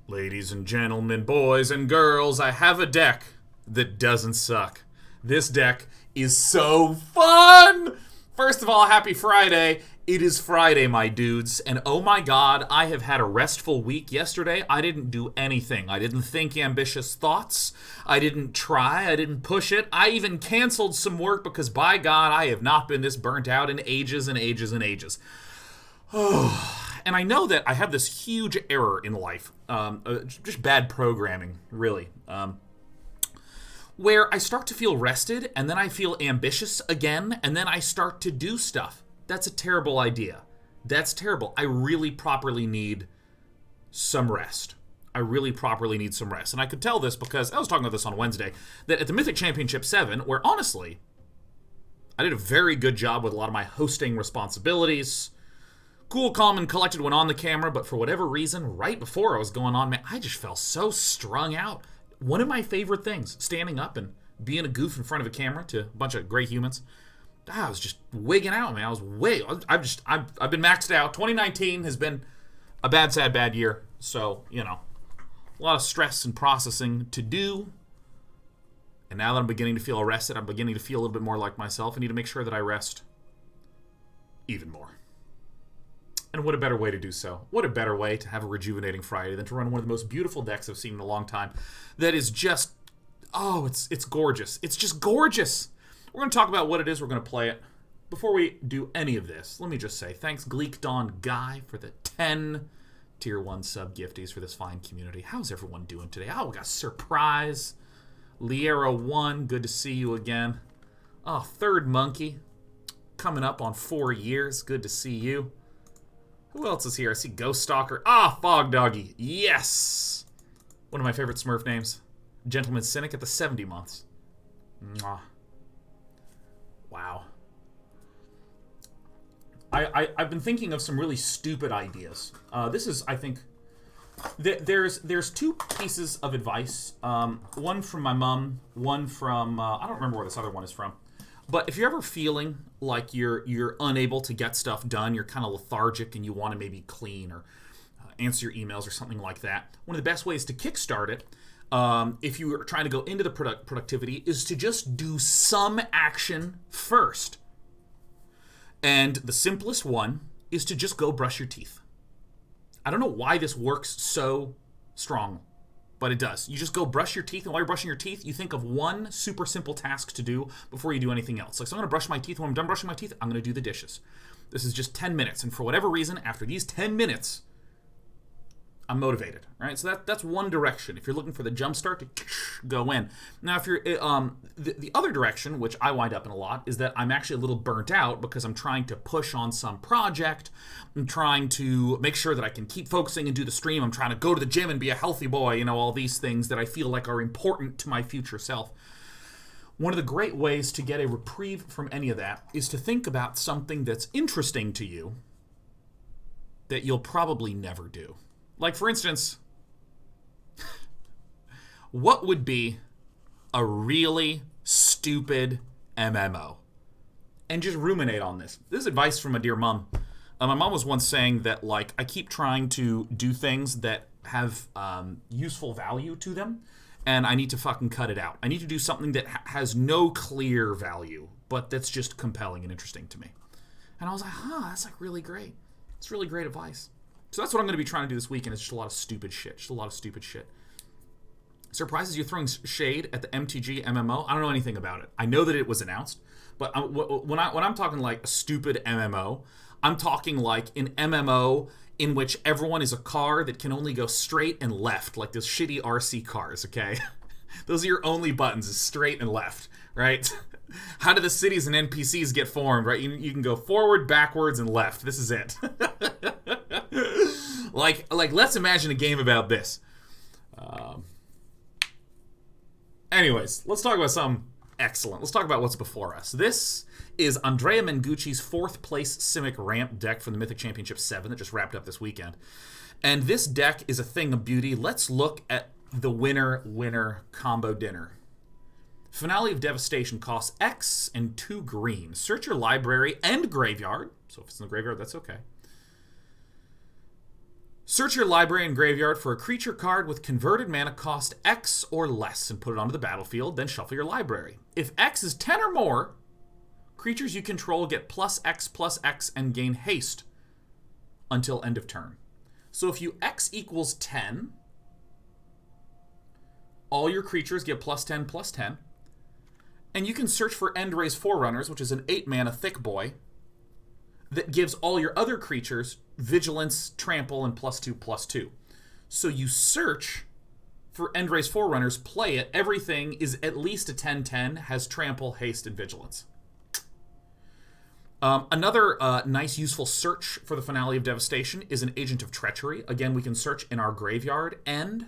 Ladies and gentlemen, boys and girls, I have a deck that doesn't suck. This deck is so fun! First of all, happy Friday. It is Friday, my dudes, and oh my god, I have had a restful week. Yesterday, I didn't do anything. I didn't think ambitious thoughts. I didn't try. I didn't push it. I even canceled some work because, by God, I have not been this burnt out in ages and ages and ages. And I know that I have this huge error in life, just bad programming, really, where I start to feel rested, and then I feel ambitious again, and then I start to do stuff. That's a terrible idea. That's terrible. I really properly need some rest. I really properly need some rest. And I could tell this because I was talking about this on Wednesday, that at the Mythic Championship 7, where honestly, I did a very good job with a lot of my hosting responsibilities. Cool, calm, and collected went on the camera, but for whatever reason, right before I was going on, man, I just felt so strung out. One of my favorite things, standing up and being a goof in front of a camera to a bunch of great humans, I was just wigging out, man. I've been maxed out. 2019 has been a bad, sad, bad year. So, you know, a lot of stress and processing to do. And now that I'm beginning to feel arrested, I'm beginning to feel a little bit more like myself. I need to make sure that I rest even more. And what a better way to do so? What a better way to have a rejuvenating Friday than to run one of the most beautiful decks I've seen in a long time. That is just, it's gorgeous. It's just gorgeous. We're going to talk about what it is. We're going to play it. Before we do any of this, let me just say thanks Gleek Dawn Guy for the 10 Tier 1 sub gifties for this fine community. How's everyone doing today? Oh, we got Surprise. Liero 1, good to see you again. Oh, Third Monkey, coming up on 4 years. Good to see you. Who else is here? I see Ghost Stalker. Fog Doggy. Yes! One of my favorite Smurf names. Gentleman Cynic at the 70 months. Mwah. Wow. I've been thinking of some really stupid ideas. This is, I think, there's two pieces of advice. One from my mom, one from, I don't remember where this other one is from. But if you're ever feeling like you're unable to get stuff done, you're kind of lethargic and you want to maybe clean or answer your emails or something like that, one of the best ways to kickstart it, if you are trying to go into the productivity, is to just do some action first. And the simplest one is to just go brush your teeth. I don't know why this works so strong, but it does. You just go brush your teeth, and while you're brushing your teeth, you think of one super simple task to do before you do anything else. Like, so I'm going to brush my teeth. When I'm done brushing my teeth, I'm going to do the dishes. This is just 10 minutes, and for whatever reason, after these 10 minutes, I'm motivated, right? So that's one direction. If you're looking for the jump start to go in. Now, if you're the other direction, which I wind up in a lot, is that I'm actually a little burnt out because I'm trying to push on some project. I'm trying to make sure that I can keep focusing and do the stream. I'm trying to go to the gym and be a healthy boy. You know, all these things that I feel like are important to my future self. One of the great ways to get a reprieve from any of that is to think about something that's interesting to you that you'll probably never do. Like, for instance, what would be a really stupid MMO? And just ruminate on this. This is advice from a dear mom. My mom was once saying that, like, I keep trying to do things that have useful value to them, and I need to fucking cut it out. I need to do something that has no clear value, but that's just compelling and interesting to me. And I was like, that's, like, really great. It's really great advice. So that's what I'm going to be trying to do this weekend. It's just a lot of stupid shit. Just a lot of stupid shit. Surprises you're throwing shade at the MTG MMO? I don't know anything about it. I know that it was announced, but when I'm talking like a stupid MMO, I'm talking like an MMO in which everyone is a car that can only go straight and left, like those shitty RC cars, okay? Those are your only buttons, is straight and left, right? How do the cities and NPCs get formed, right? You can go forward, backwards, and left. This is it. Like, let's imagine a game about this. Anyways, let's talk about something excellent. Let's talk about what's before us. This is Andrea Mengucci's 4th place Simic Ramp deck from the Mythic Championship 7 that just wrapped up this weekend. And this deck is a thing of beauty. Let's look at the winner combo dinner. Finale of Devastation costs X and 2 green. Search your library and graveyard. So if it's in the graveyard, that's okay. Search your library and graveyard for a creature card with converted mana cost X or less and put it onto the battlefield, then shuffle your library. If X is 10 or more, creatures you control get +X and gain haste until end of turn. So if you X equals 10, all your creatures get +10/+10. And you can search for End-Raze Forerunners, which is an 8-mana thick boy that gives all your other creatures vigilance, trample, and +2/+2. So you search for End-Raze Forerunners, play it, everything is at least a 10/10, has trample, haste, and vigilance. Another nice, useful search for the Finale of Devastation is an Agent of Treachery. Again, we can search in our graveyard, and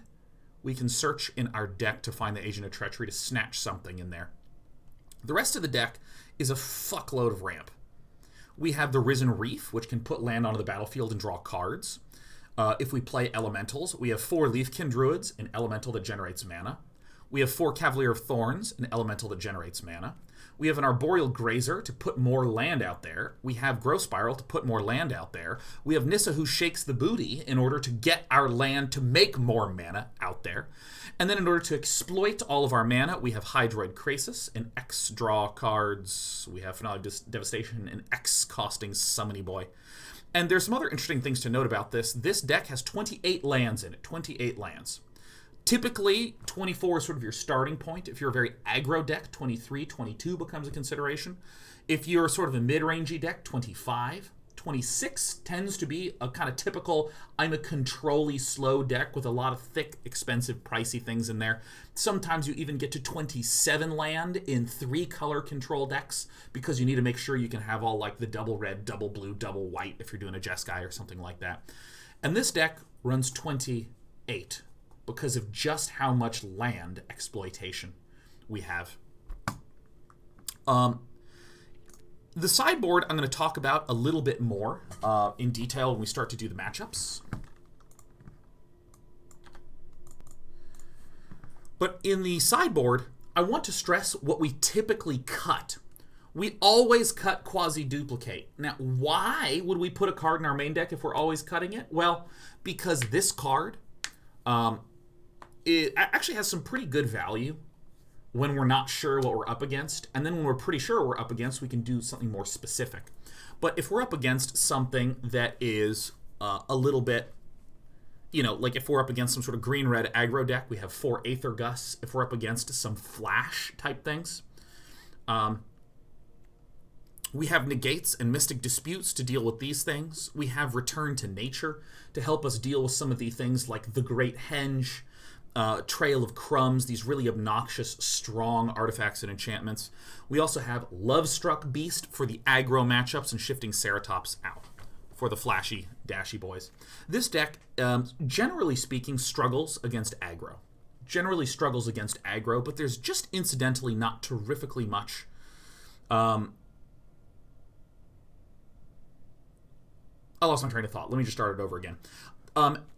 we can search in our deck to find the Agent of Treachery to snatch something in there. The rest of the deck is a fuckload of ramp. We have the Risen Reef, which can put land onto the battlefield and draw cards. If we play elementals, we have 4 Leafkin Druids, an elemental that generates mana. We have 4 Cavalier of Thorns, an elemental that generates mana. We have an Arboreal Grazer to put more land out there. We have Growth Spiral to put more land out there. We have Nissa who shakes the booty in order to get our land to make more mana out there. And then in order to exploit all of our mana, we have Hydroid Krasis, an X draw cards. We have Finale of Devastation, an X costing summony boy. And there's some other interesting things to note about this. This deck has 28 lands in it, 28 lands. Typically, 24 is sort of your starting point. If you're a very aggro deck, 23, 22 becomes a consideration. If you're sort of a mid-rangey deck, 25. 26 tends to be a kind of typical, I'm a control-y slow deck with a lot of thick, expensive, pricey things in there. Sometimes you even get to 27 land in 3-color control decks because you need to make sure you can have all like the double red, double blue, double white if you're doing a Jeskai or something like that. And this deck runs 28 because of just how much land exploitation we have. The sideboard I'm going to talk about a little bit more in detail when we start to do the matchups. But in the sideboard, I want to stress what we typically cut. We always cut Quasiduplicate. Now, why would we put a card in our main deck if we're always cutting it? Well, because this card it actually has some pretty good value when we're not sure what we're up against. And then when we're pretty sure we're up against, we can do something more specific. But if we're up against something that is a little bit, you know, like if we're up against some sort of green-red aggro deck, we have 4 Aether Gusts. If we're up against some flash type things, we have Negates and Mystic Disputes to deal with these things. We have Return to Nature to help us deal with some of the things like the Great Henge, Trail of Crumbs, these really obnoxious, strong artifacts and enchantments. We also have Lovestruck Beast for the aggro matchups and Shifting Ceratops out for the flashy, dashy boys. This deck, generally speaking, struggles against aggro. Generally struggles against aggro, but there's just incidentally not terrifically much. I lost my train of thought. Let me just start it over again.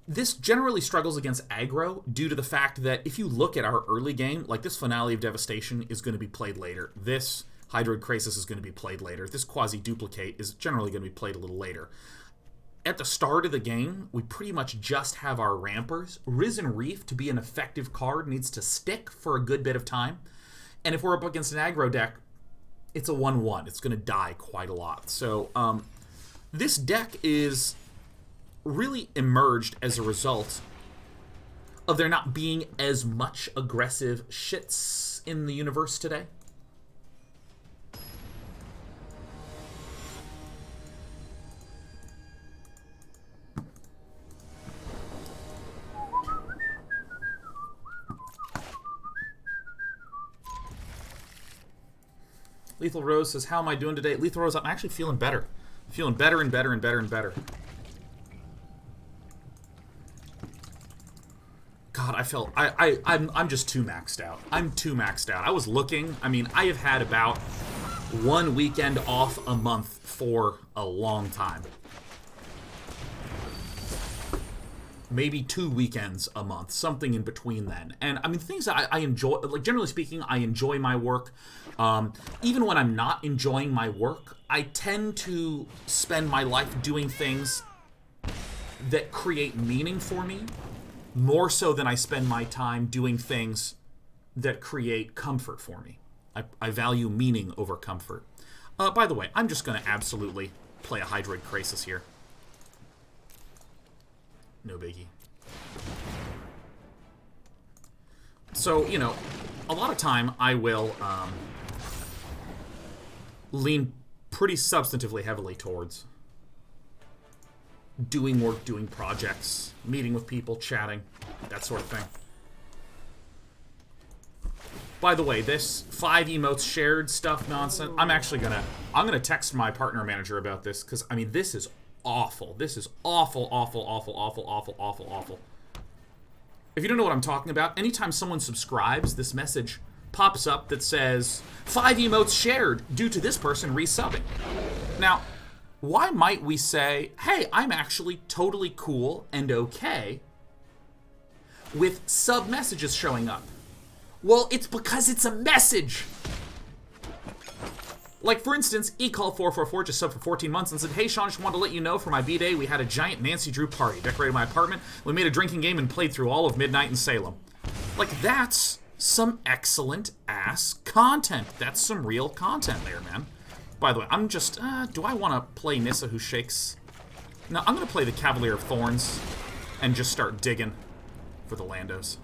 This generally struggles against aggro due to the fact that if you look at our early game, like this Finale of Devastation is going to be played later. This Hydroid Krasis is going to be played later. This Quasiduplicate is generally going to be played a little later. At the start of the game, we pretty much just have our rampers. Risen Reef, to be an effective card, needs to stick for a good bit of time. And if we're up against an aggro deck, it's a 1-1. It's going to die quite a lot. So this deck is really emerged as a result of there not being as much aggressive shits in the universe today. Lethal Rose says, how am I doing today? Lethal Rose, I'm actually feeling better. Feeling better and better and better and better. God, I'm just too maxed out. I'm too maxed out. I was looking. I mean, I have had about 1 weekend off a month for a long time. Maybe 2 weekends a month, something in between then. And I mean, things that I enjoy, like generally speaking, I enjoy my work. Even when I'm not enjoying my work, I tend to spend my life doing things that create meaning for me, more so than I spend my time doing things that create comfort for me. I value meaning over comfort. By the way, I'm just going to absolutely play a Hydroid Krasis here. No biggie. So, you know, a lot of time I will lean pretty substantively heavily towards doing work, doing projects, meeting with people, chatting, that sort of thing. By the way, this 5 emotes shared stuff nonsense, I'm gonna text my partner manager about this, because, I mean, this is awful. This is awful, awful, awful, awful, awful, awful, awful. If you don't know what I'm talking about, anytime someone subscribes, this message pops up that says, 5 emotes shared due to this person resubbing. Now, why might we say, hey, I'm actually totally cool and okay with sub messages showing up? Well, it's because it's a message. Like, for instance, eCall444 just subbed for 14 months and said, hey, Sean, just wanted to let you know for my B-Day, we had a giant Nancy Drew party. Decorated my apartment, we made a drinking game and played through all of midnight in Salem. Like, that's some excellent-ass content. That's some real content there, man. By the way, I'm just, do I want to play Nissa who shakes? No, I'm going to play the Cavalier of Thorns and just start digging for the Landos.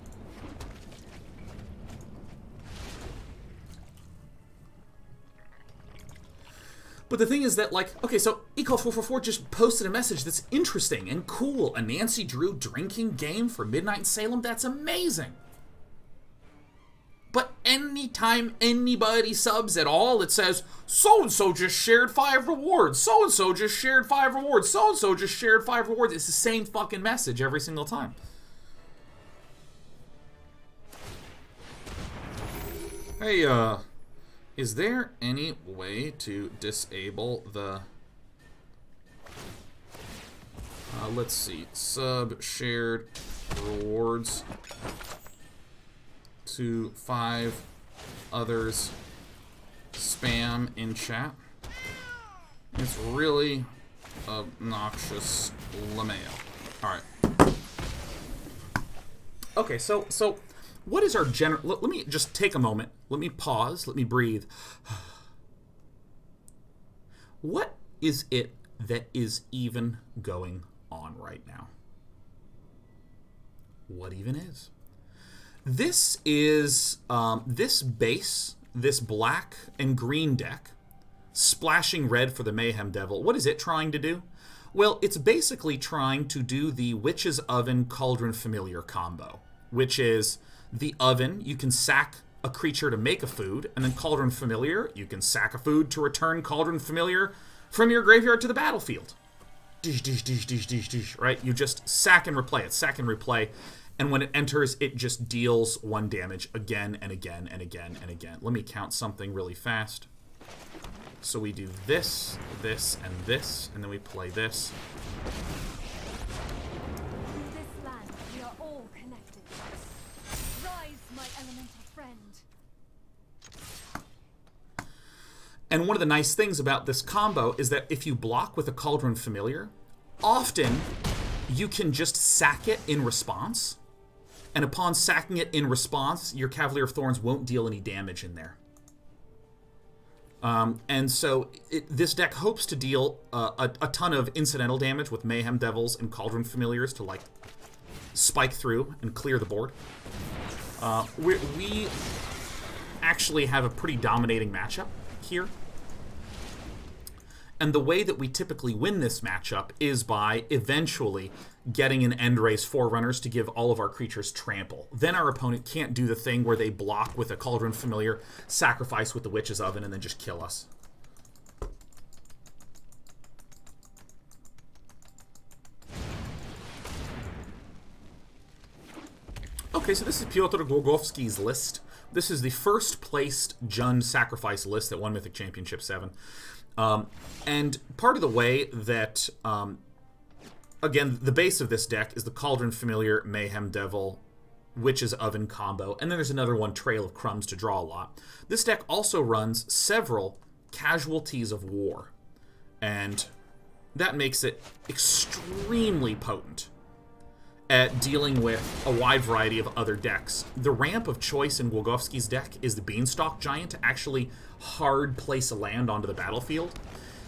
But the thing is that, like, okay, so eCall444 just posted a message that's interesting and cool. A Nancy Drew drinking game for Midnight in Salem? That's amazing. But anytime anybody subs at all, it says, so-and-so just shared 5 rewards. So-and-so just shared 5 rewards. So-and-so just shared 5 rewards. It's the same fucking message every single time. Hey, is there any way to disable the... let's see. Sub shared rewards to 5 others spam in chat? It's really obnoxious LMAO. Alright. Okay, so what is our general... Let me just take a moment. Let me pause. Let me breathe. What is it that is even going on right now? What even is? This is this base, this black and green deck, splashing red for the Mayhem Devil. What is it trying to do? Well, it's basically trying to do the Witch's Oven Cauldron Familiar combo, which is the oven, you can sack a creature to make a food, and then Cauldron Familiar, you can sack a food to return Cauldron Familiar from your graveyard to the battlefield. Dish, dish, dish, dish, dish, dish, right? You just sack and replay it, sack and replay. And when it enters, it just deals 1 damage again and again and again and again. Let me count something really fast. So we do this, this, and this, and then we play this. In this land, we are all connected. Rise, my elemental friend. And one of the nice things about this combo is that if you block with a Cauldron Familiar, often you can just sack it in response. And upon sacking it in response, your Cavalier of Thorns won't deal any damage in there. And so this deck hopes to deal a ton of incidental damage with Mayhem Devils and Cauldron Familiars to, like, spike through and clear the board. We actually have a pretty dominating matchup here. And the way that we typically win this matchup is by eventually getting an End-Raze Forerunners to give all of our creatures trample. Then our opponent can't do the thing where they block with a Cauldron Familiar, sacrifice with the Witch's Oven, and then just kill us. Okay, so this is Piotr Gorgovsky's list. This is the first placed Jund sacrifice list that won Mythic Championship 7. And part of the way that, again, the base of this deck is the Cauldron Familiar, Mayhem Devil, Witch's Oven combo, and then there's another one, Trail of Crumbs, to draw a lot. This deck also runs several Casualties of War. And that makes it extremely potent at dealing with a wide variety of other decks. The ramp of choice in Wolgowski's deck is the Beanstalk Giant to actually hard place a land onto the battlefield.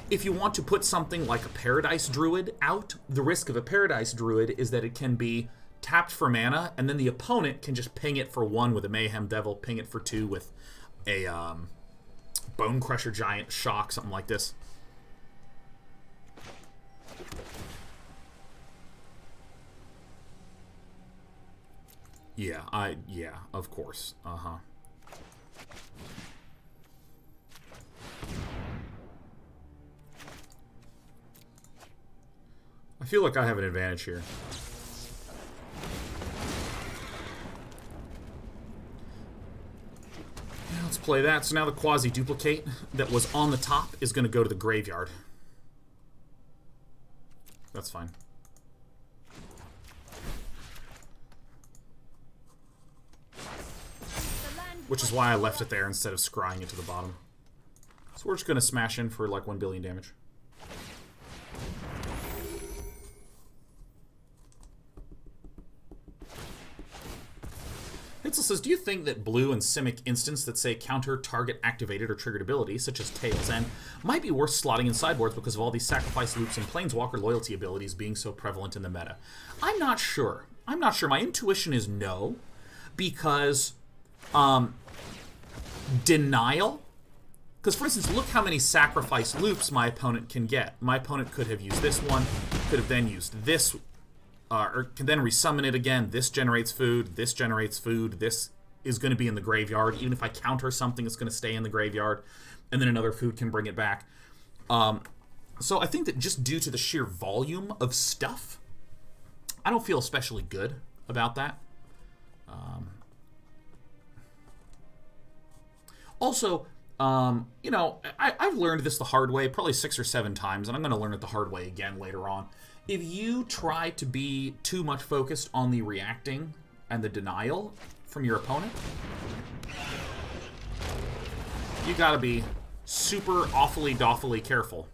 If you want to put something like a Paradise Druid out, the risk of a Paradise Druid is that it can be tapped for mana, and then the opponent can just ping it for 1 with a Mayhem Devil, ping it for 2 with a Bone Crusher Giant, Shock, something like this. Yeah, of course. Uh-huh. I feel like I have an advantage here. Yeah, let's play that. So now the Quasiduplicate that was on the top is going to go to the graveyard. That's fine. Which is why I left it there instead of scrying it to the bottom. So we're just going to smash in for like 1 billion damage. Hitzel says, do you think that blue and Simic instants that say counter target activated or triggered abilities, such as Tail's End, might be worth slotting in sideboards because of all these sacrifice loops and planeswalker loyalty abilities being so prevalent in the meta? I'm not sure. I'm not sure. My intuition is no, because denial. Because, for instance, look how many sacrifice loops my opponent can get. My opponent could have used this one, could have then used this, or can then resummon it again. This generates food, this generates food, this is going to be in the graveyard. Even if I counter something, it's going to stay in the graveyard, and then another food can bring it back. So I think that just due to the sheer volume of stuff, I don't feel especially good about that. Also, you know, I've learned this the hard way probably 6 or 7 times, and I'm going to learn it the hard way again later on. If you try to be too much focused on the reacting and the denial from your opponent, you got to be super awfully careful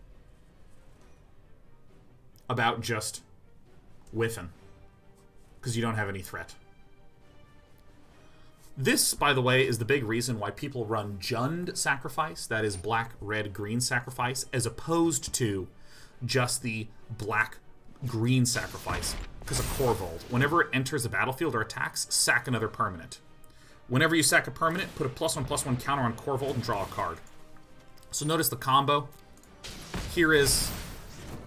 about just whiffing, because you don't have any threat. This, by the way, is the big reason why people run Jund Sacrifice, that is black, red, green Sacrifice, as opposed to just the black, green Sacrifice, because of Korvold. Whenever it enters the battlefield or attacks, sack another permanent. Whenever you sack a permanent, put a +1/+1 counter on Korvold and draw a card. So notice the combo. Here's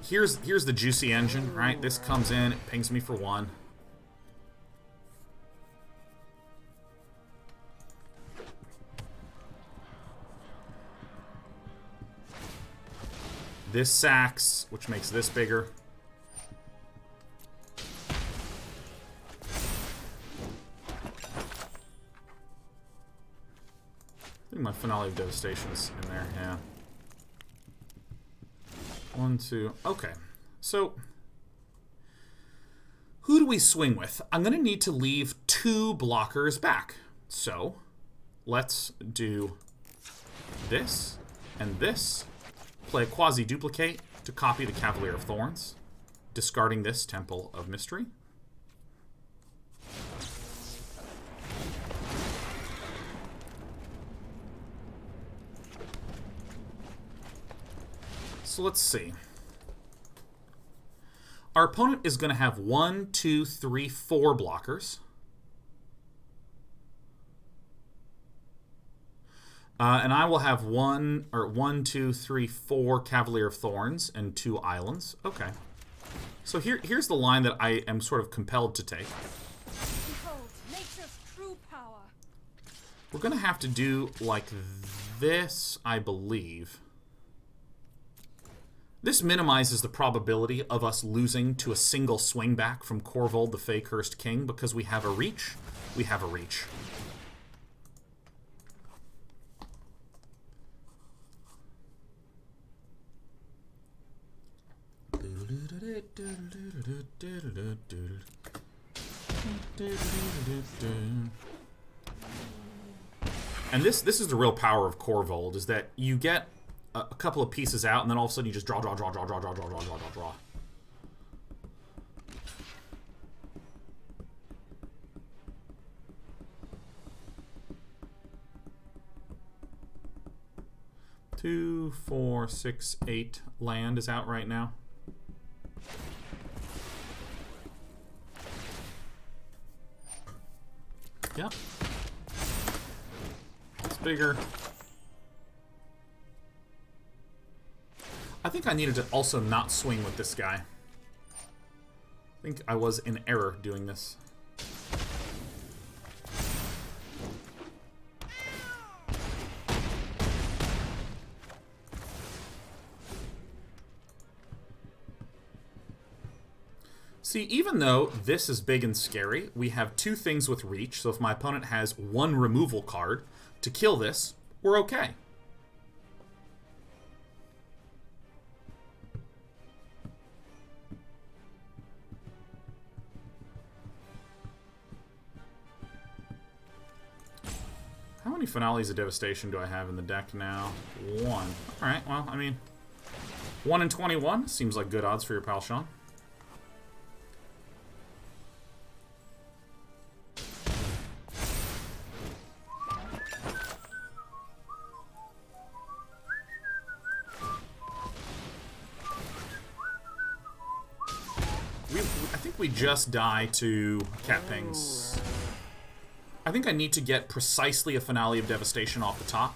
the juicy engine, right? This comes in, it pings me for 1. This sacks, which makes this bigger. I think my Finale of Devastation is in there, yeah. 1, 2, okay. So, who do we swing with? I'm going to need to leave 2 blockers back. So, let's do this and this. Play a Quasiduplicate to copy the Cavalier of Thorns, discarding this Temple of Mystery. So let's see. Our opponent is going to have 1, 2, 3, 4 blockers. And I will have 1, 2, 3, 4 Cavalier of Thorns and 2 islands. Okay. So here's the line that I am sort of compelled to take. Behold, nature's true power. We're going to have to do like this, I believe. This minimizes the probability of us losing to a single swing back from Korvold, the Fey Cursed King, because we have a reach. We have a reach. And this is the real power of Korvold, is that you get a couple of pieces out, and then all of a sudden you just draw. 2, 4, 6, 8 land is out right now. Yep. It's bigger. I think I needed to also not swing with this guy. I think I was in error doing this. See, even though this is big and scary, we have 2 things with reach, so if my opponent has 1 removal card to kill this, we're okay. How many Finales of Devastation do I have in the deck now? 1. Alright, well, I mean, 1 in 21 seems like good odds for your pal Sean. We just die to Cat Pings. I think I need to get precisely a Finale of Devastation off the top.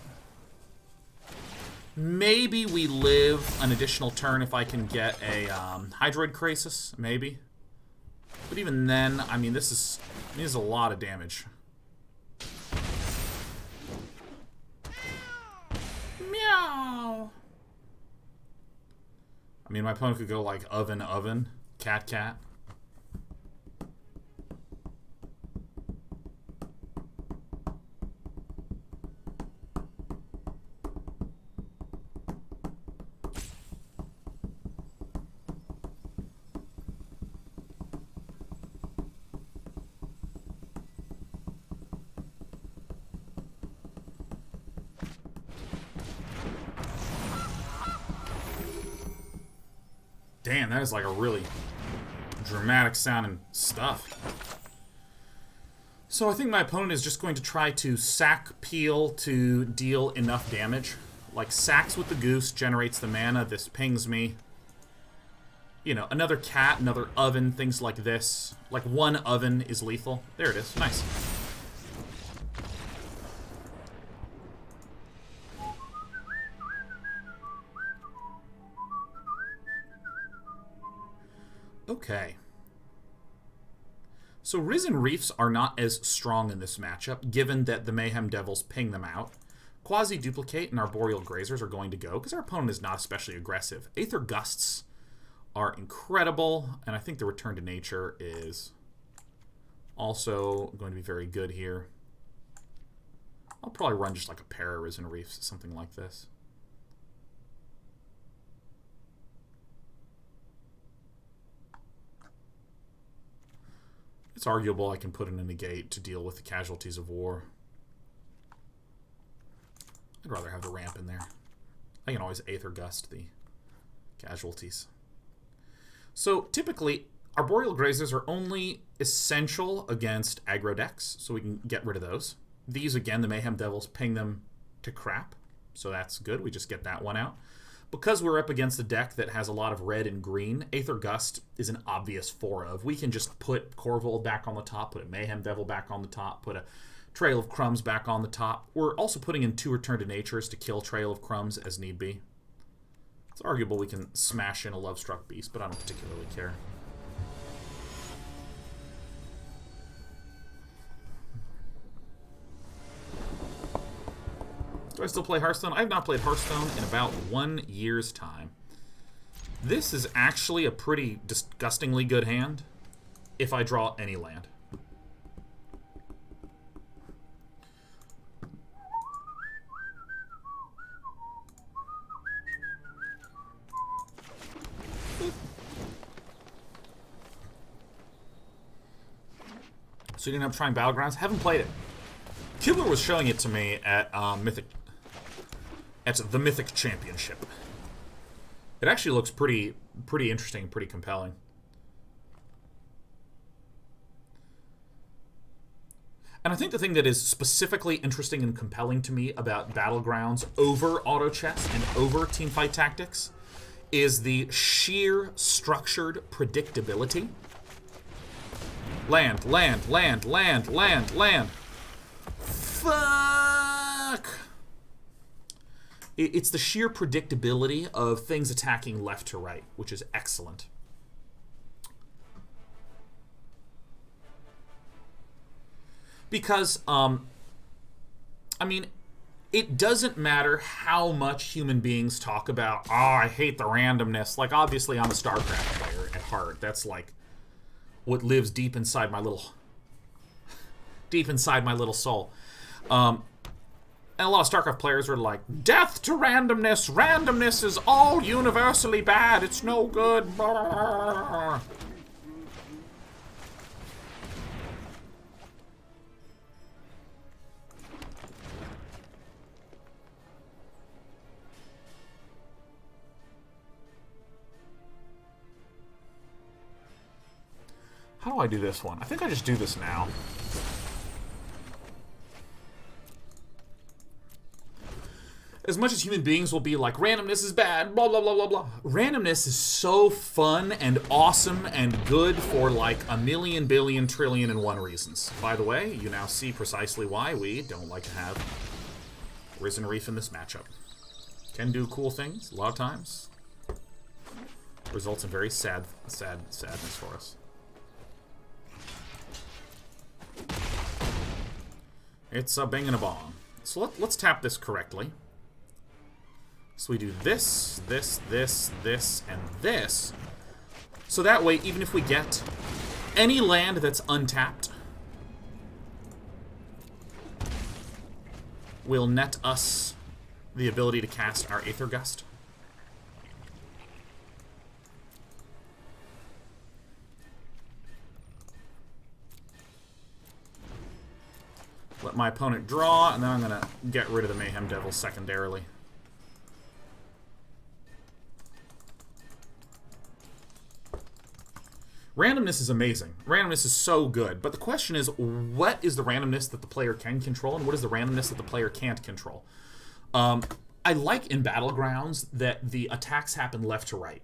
Maybe we live an additional turn if I can get a Hydroid Krasis, maybe. But even then, I mean, this is a lot of damage. Meow. I mean, my opponent could go like oven, cat. Damn, that is like a really dramatic sounding stuff. So I think my opponent is just going to try to sack Peel to deal enough damage. Like, sacks with the Goose, generates the mana, this pings me. You know, another cat, another oven, things like this. Like, 1 oven is lethal. There it is. Nice. Okay. So Risen Reefs are not as strong in this matchup, given that the Mayhem Devils ping them out. Quasiduplicate and Arboreal Grazers are going to go, because our opponent is not especially aggressive. Aether Gusts are incredible, and I think the Return to Nature is also going to be very good here. I'll probably run just like a pair of Risen Reefs, something like this. It's arguable I can put in a Negate to deal with the casualties of war. I'd rather have the ramp in there. I can always Aether Gust the casualties. So typically, Arboreal Grazers are only essential against aggro decks, so we can get rid of those. These, again, the Mayhem Devils ping them to crap, so that's good. We just get that one out. Because we're up against a deck that has a lot of red and green, Aether Gust is an obvious 4 of. We can just put Corvold back on the top, put a Mayhem Devil back on the top, put a Trail of Crumbs back on the top. We're also putting in 2 Return to Natures to kill Trail of Crumbs as need be. It's arguable we can smash in a Lovestruck Beast, but I don't particularly care. Do I still play Hearthstone? I have not played Hearthstone in about 1 year's time. This is actually a pretty disgustingly good hand if I draw any land. So you didn't have Trying Battlegrounds? Haven't played it. Kibler was showing it to me at Mythic. at the Mythic Championship. It actually looks pretty interesting, pretty compelling. And I think the thing that is specifically interesting and compelling to me about Battlegrounds over Auto Chess and over Teamfight Tactics is the sheer structured predictability. Land, land, land, land, land, land. Fuck! It's the sheer predictability of things attacking left to right, which is excellent. Because, I mean, it doesn't matter how much human beings talk about, oh, I hate the randomness. Like, obviously, I'm a StarCraft player at heart. That's, like, what lives deep inside my little soul. And a lot of StarCraft players are like, death to randomness. Randomness is all universally bad. It's no good. Brr. How do I do this one? I think I just do this now. As much as human beings will be like, randomness is bad, blah, blah, blah, blah, blah. Randomness is so fun and awesome and good for like a million, billion, trillion and one reasons. By the way, you now see precisely why we don't like to have Risen Reef in this matchup. Can do cool things, a lot of times. Results in very sadness for us. It's a bang and a bong. So let's tap this correctly. So we do this, this, this, this, and this. So that way, even if we get any land that's untapped, will net us the ability to cast our Aether Gust. Let my opponent draw, and then I'm going to get rid of the Mayhem Devil secondarily. Randomness is amazing. Randomness is so good. But the question is, what is the randomness that the player can control, and what is the randomness that the player can't control? I like in Battlegrounds that the attacks happen left to right,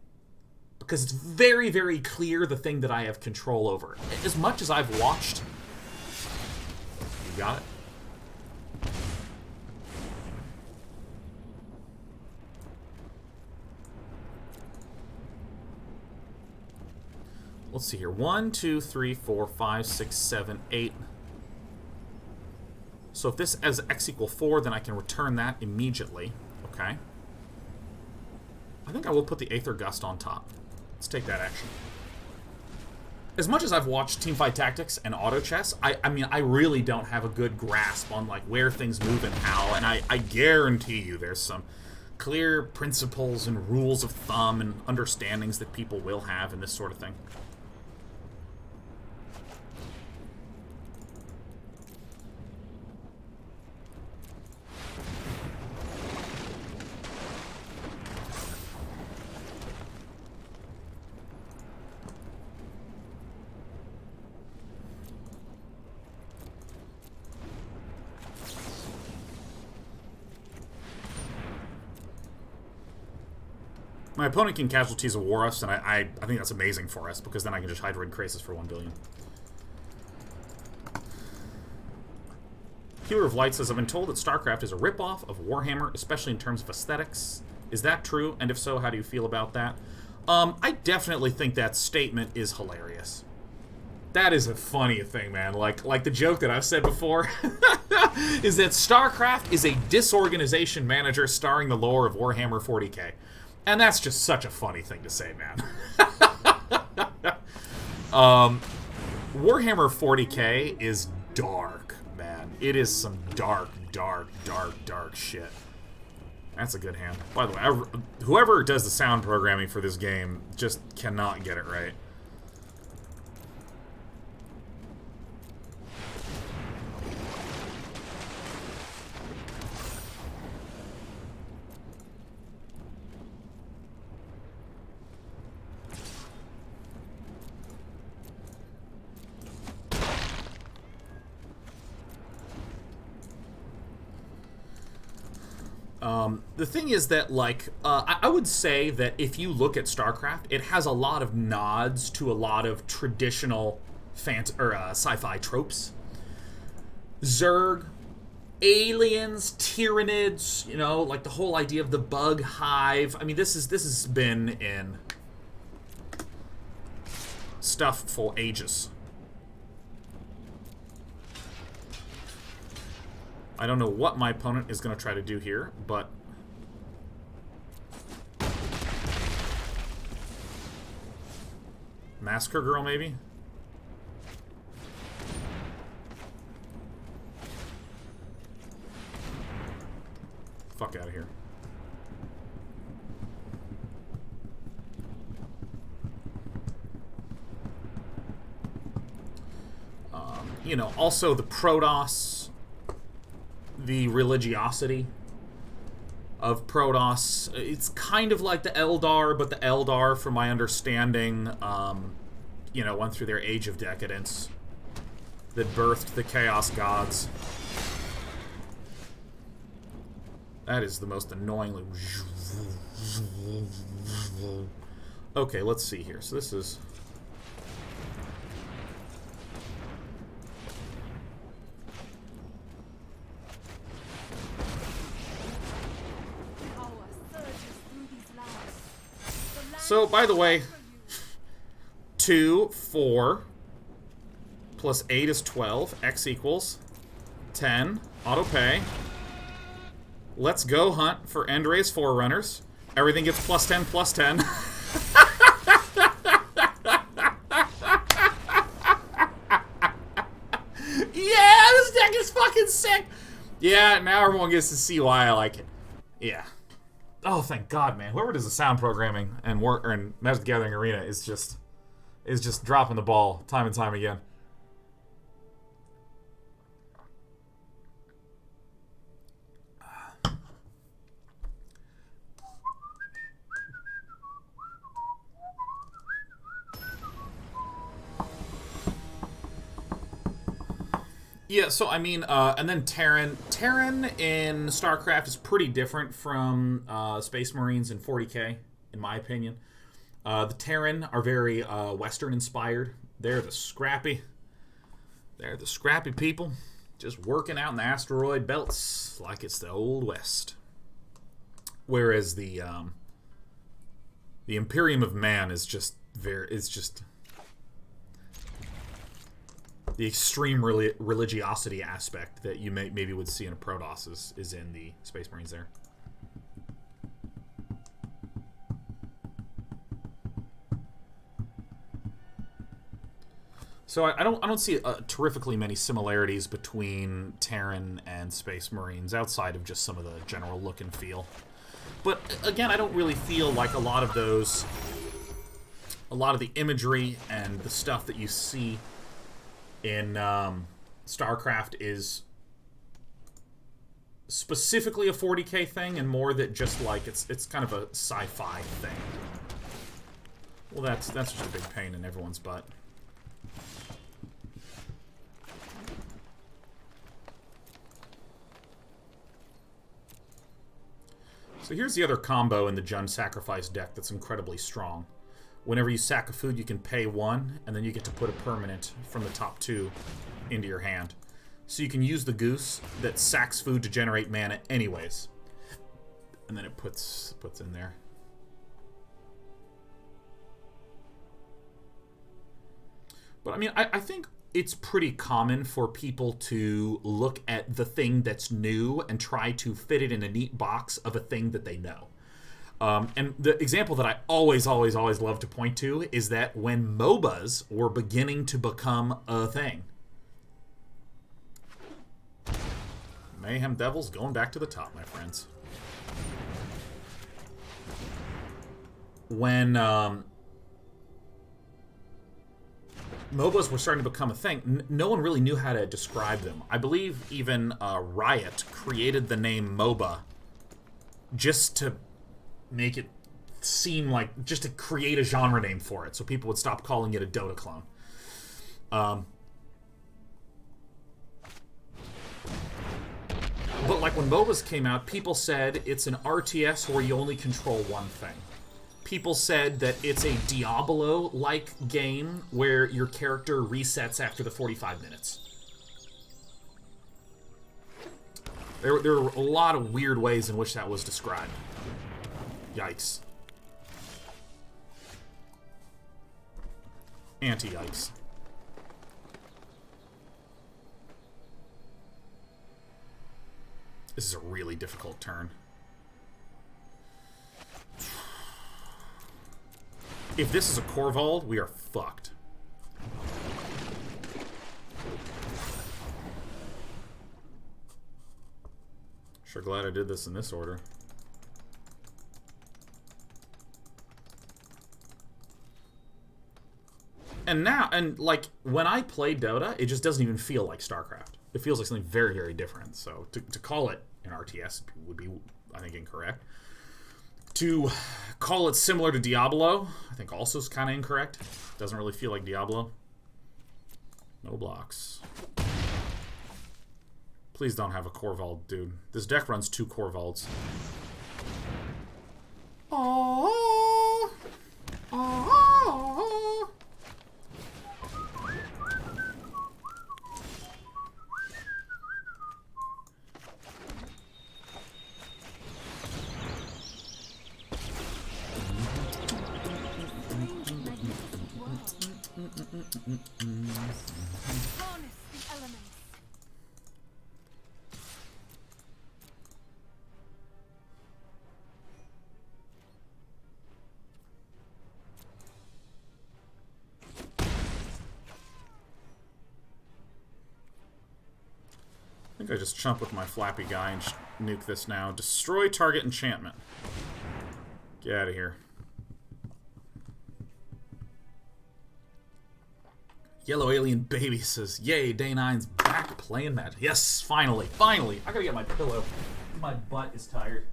because it's very, very clear the thing that I have control over. As much as I've watched... You got it? Let's see here. 1, 2, 3, 4, 5, 6, 7, 8. So if this has x equal 4, then I can return that immediately. Okay. I think I will put the Aether Gust on top. Let's take that action. As much as I've watched Teamfight Tactics and Auto Chess, I mean, I really don't have a good grasp on like where things move and how, and I guarantee you there's some clear principles and rules of thumb and understandings that people will have in this sort of thing. My opponent can Casualties of War us, and I think that's amazing for us, because then I can just Hydroid Krasis for 1 billion. Healer of Light says, I've been told that StarCraft is a ripoff of Warhammer, especially in terms of aesthetics. Is that true? And if so, how do you feel about that? I definitely think that statement is hilarious. That is a funny thing, man. Like the joke that I've said before is that StarCraft is a disorganization manager starring the lore of Warhammer 40k. And that's just such a funny thing to say, man. Warhammer 40k is dark, man. It is some dark, dark, dark, dark shit. That's a good hand. By the way, whoever does the sound programming for this game just cannot get it right. The thing is that, like, I would say that if you look at StarCraft, it has a lot of nods to a lot of traditional sci-fi tropes. Zerg, aliens, Tyranids, you know, like the whole idea of the bug hive. I mean, this has been in stuff for ages. I don't know what my opponent is going to try to do here, but... Massacre Girl, maybe? Fuck out of here. You know, also the Protoss, the religiosity of Protoss. It's kind of like the Eldar, but the Eldar, from my understanding, you know, went through their age of decadence that birthed the Chaos Gods. That is the most annoyingly... Okay, let's see here. So this is... So, by the way, 2, 4, plus 8 is 12. X equals 10. Auto pay. Let's go hunt for End-Raze Forerunners. Everything gets plus 10, plus 10. Yeah, this deck is fucking sick. Yeah, now everyone gets to see why I like it. Yeah. Oh, thank God, man. Whoever does the sound programming and Magic the Gathering Arena is just dropping the ball time and time again. Yeah, so, I mean, and then Terran. Terran in StarCraft is pretty different from Space Marines in 40k, in my opinion. The Terran are very Western-inspired. They're the scrappy people, just working out in the asteroid belts like it's the Old West. Whereas the Imperium of Man is just the extreme religiosity aspect that you maybe would see in a Protoss is in the Space Marines there. So I don't see terrifically many similarities between Terran and Space Marines outside of just some of the general look and feel. But again, I don't really feel like a lot of the imagery and the stuff that you see in StarCraft is specifically a 40k thing, and more that just like it's kind of a sci-fi thing. Well, that's just a big pain in everyone's butt. So here's the other combo in the Jund Sacrifice deck that's incredibly strong. Whenever you sack a food, you can pay 1, and then you get to put a permanent from the top 2 into your hand. So you can use the Goose that sacks food to generate mana anyways. And then it puts in there. But I mean, I think it's pretty common for people to look at the thing that's new and try to fit it in a neat box of a thing that they know. And the example that I always love to point to is that when MOBAs were beginning to become a thing. Mayhem Devils going back to the top, my friends. When MOBAs were starting to become a thing, no one really knew how to describe them. I believe even Riot created the name MOBA just to make it seem like, just to create a genre name for it, so people would stop calling it a Dota clone. But like when MOBAs came out, people said it's an RTS where you only control one thing. People said that it's a Diablo-like game where your character resets after the 45 minutes. There were a lot of weird ways in which that was described. Yikes. Anti-yikes. This is a really difficult turn. If this is a Corvold, we are fucked. Sure glad I did this in this order. And now, and like, when I play Dota, it just doesn't even feel like StarCraft. It feels like something very, very different. So to call it an RTS would be, I think, incorrect. To call it similar to Diablo, I think also is kind of incorrect. Doesn't really feel like Diablo. No blocks. Please don't have a Corvold, dude. This deck runs 2 Corvolds. Oh, oh. Harness the elements. I think I just chump with my flappy guy and nuke this now. Destroy target enchantment. Get out of here. Yellow Alien Baby says, yay, Day 9's back playing Magic. Yes, finally, finally. I gotta get my pillow. My butt is tired.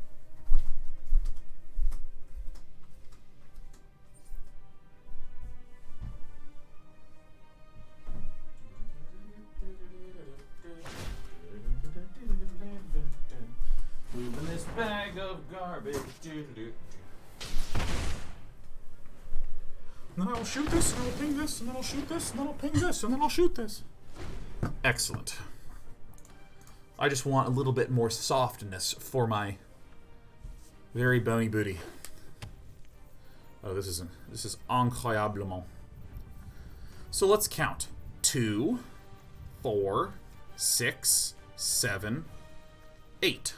Moving this bag of garbage. And then I'll shoot this, and I'll ping this, and then I'll shoot this, and then I'll ping this, and then I'll shoot this. Excellent. I just want a little bit more softness for my very bony booty. Oh, this is incroyablement. So let's count. 2, 4, 6, 7, 8.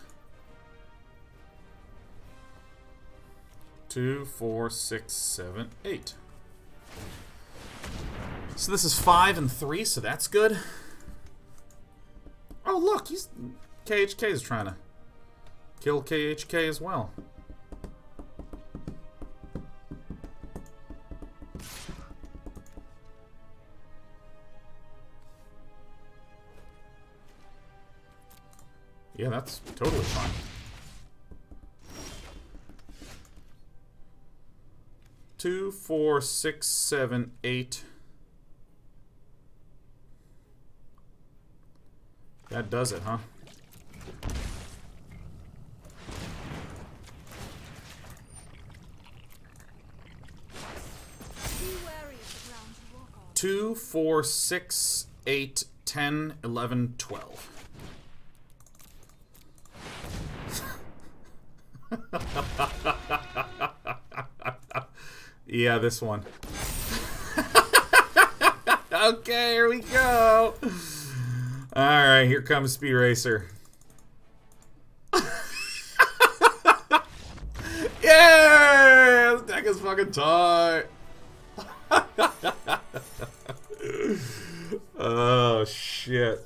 2, 4, 6, 7, 8. So this is 5 and 3, so that's good. Oh, look, KHK is trying to kill KHK as well. Yeah, that's totally fine. Two, 4, 6, 7, 8. That does it, huh? Be wary of the ground you walk on. 2, 4, 6, 8, 10, 11, 12. Yeah, this one. Okay, here we go. Alright, here comes Speed Racer. Yeah! This deck is fucking tight. Oh, shit.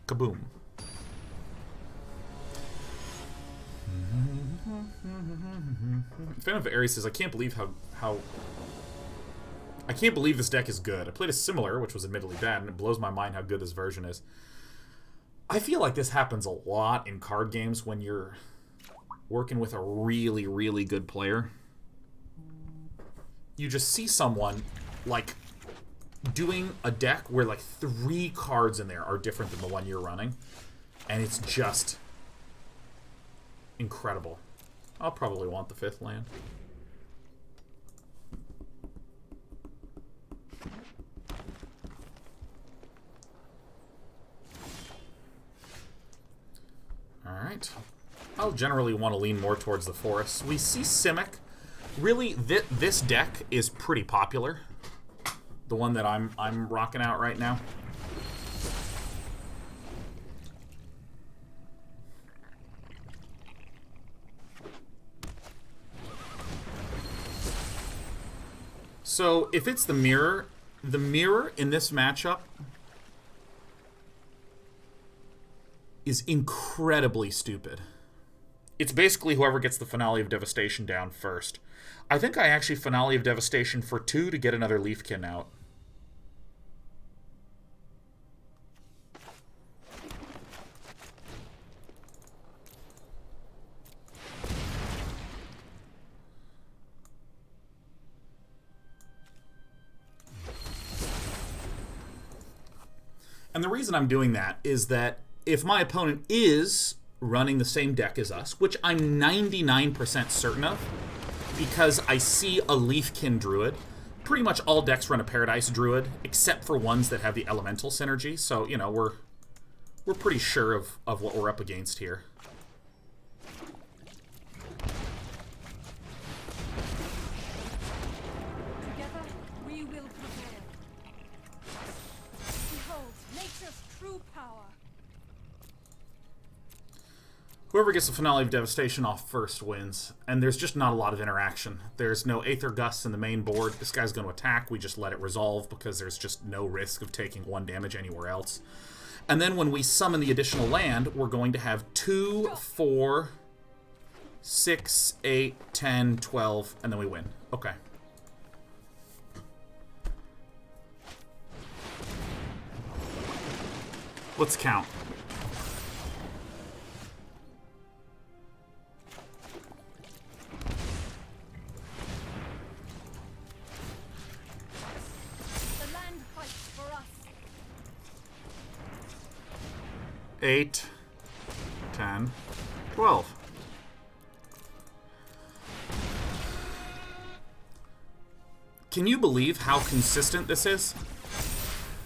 Kaboom. Fan of Ares says, I can't believe I can't believe this deck is good. I played a similar, which was admittedly bad, and it blows my mind how good this version is. I feel like this happens a lot in card games when you're working with a really, really good player. You just see someone, like, doing a deck where like 3 cards in there are different than the one you're running, and it's just incredible. I'll probably want the 5th land. Alright. I'll generally want to lean more towards the forests. We see Simic. Really, this deck is pretty popular. The one that I'm rocking out right now. So, if it's the mirror in this matchup is incredibly stupid. It's basically whoever gets the Finale of Devastation down first. I think I actually Finale of Devastation for 2 to get another Leafkin out. And the reason I'm doing that is that if my opponent is running the same deck as us, which I'm 99% certain of, because I see a Leafkin Druid. Pretty much all decks run a Paradise Druid, except for ones that have the Elemental synergy, so, you know, we're pretty sure of what we're up against here. Together we will prevail. Behold, nature's true power. Whoever gets the Finale of Devastation off first wins, and there's just not a lot of interaction. There's no Aether Gust in the main board. This guy's going to attack. We just let it resolve because there's just no risk of taking 1 damage anywhere else. And then when we summon the additional land, we're going to have 2, 4, 6, 8, 10, 12, and then we win. Okay. Let's count. The land fights for us. 8, 10, 12. Can you believe how consistent this is?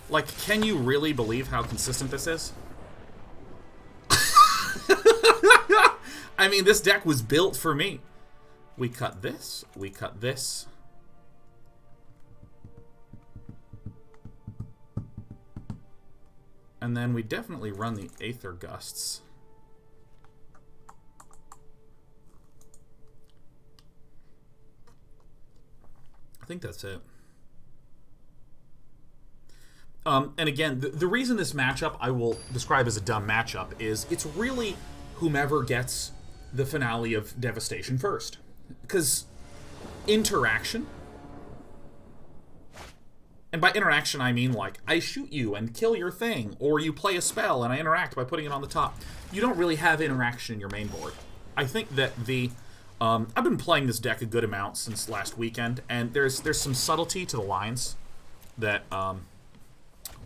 Like, can you really believe how consistent this is? I mean, this deck was built for me. We cut this. We cut this. And then we definitely run the Aether Gusts. I think that's it. And again, the reason this matchup I will describe as a dumb matchup is it's really whomever gets the Finale of Devastation first. Because interaction, and by interaction I mean like I shoot you and kill your thing, or you play a spell and I interact by putting it on the top. You don't really have interaction in your main board. I think that the I've been playing this deck a good amount since last weekend, and there's some subtlety to the lines that are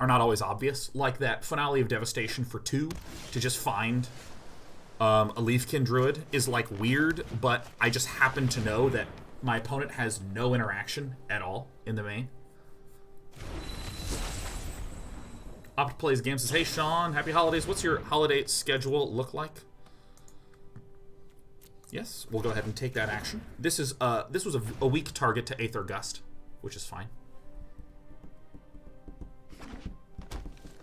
not always obvious, like that Finale of Devastation for 2 to just find a Leafkin Druid is like weird, but I just happen to know that my opponent has no interaction at all in the main. Opt plays game says, hey Sean, happy holidays. What's your holiday schedule look like? Yes, we'll go ahead and take that action. This was a weak target to Aether Gust, which is fine.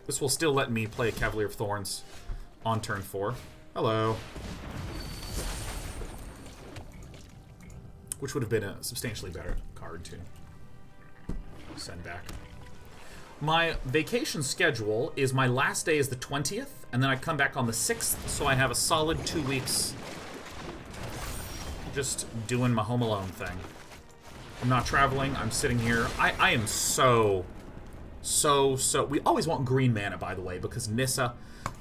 This will still let me play a Cavalier of Thorns on turn 4. Hello. Which would have been a substantially better card to send back. My vacation schedule is my last day is the 20th, and then I come back on the 6th, so I have a solid 2 weeks just doing my Home Alone thing. I'm not traveling, I'm sitting here. I am so... We always want green mana, by the way, because Nissa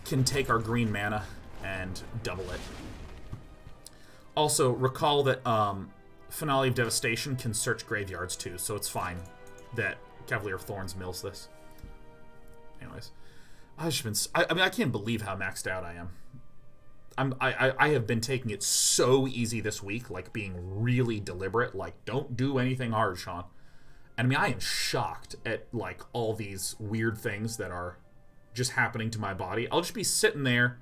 can take our green mana and double it. Also, recall that Finale of Devastation can search graveyards too, so it's fine that Cavalier of Thorns mills this. Anyways. I mean, I can't believe how maxed out I am. I have been taking it so easy this week, like being really deliberate, like don't do anything hard, Sean. And I mean, I am shocked at like all these weird things that are just happening to my body. I'll just be sitting there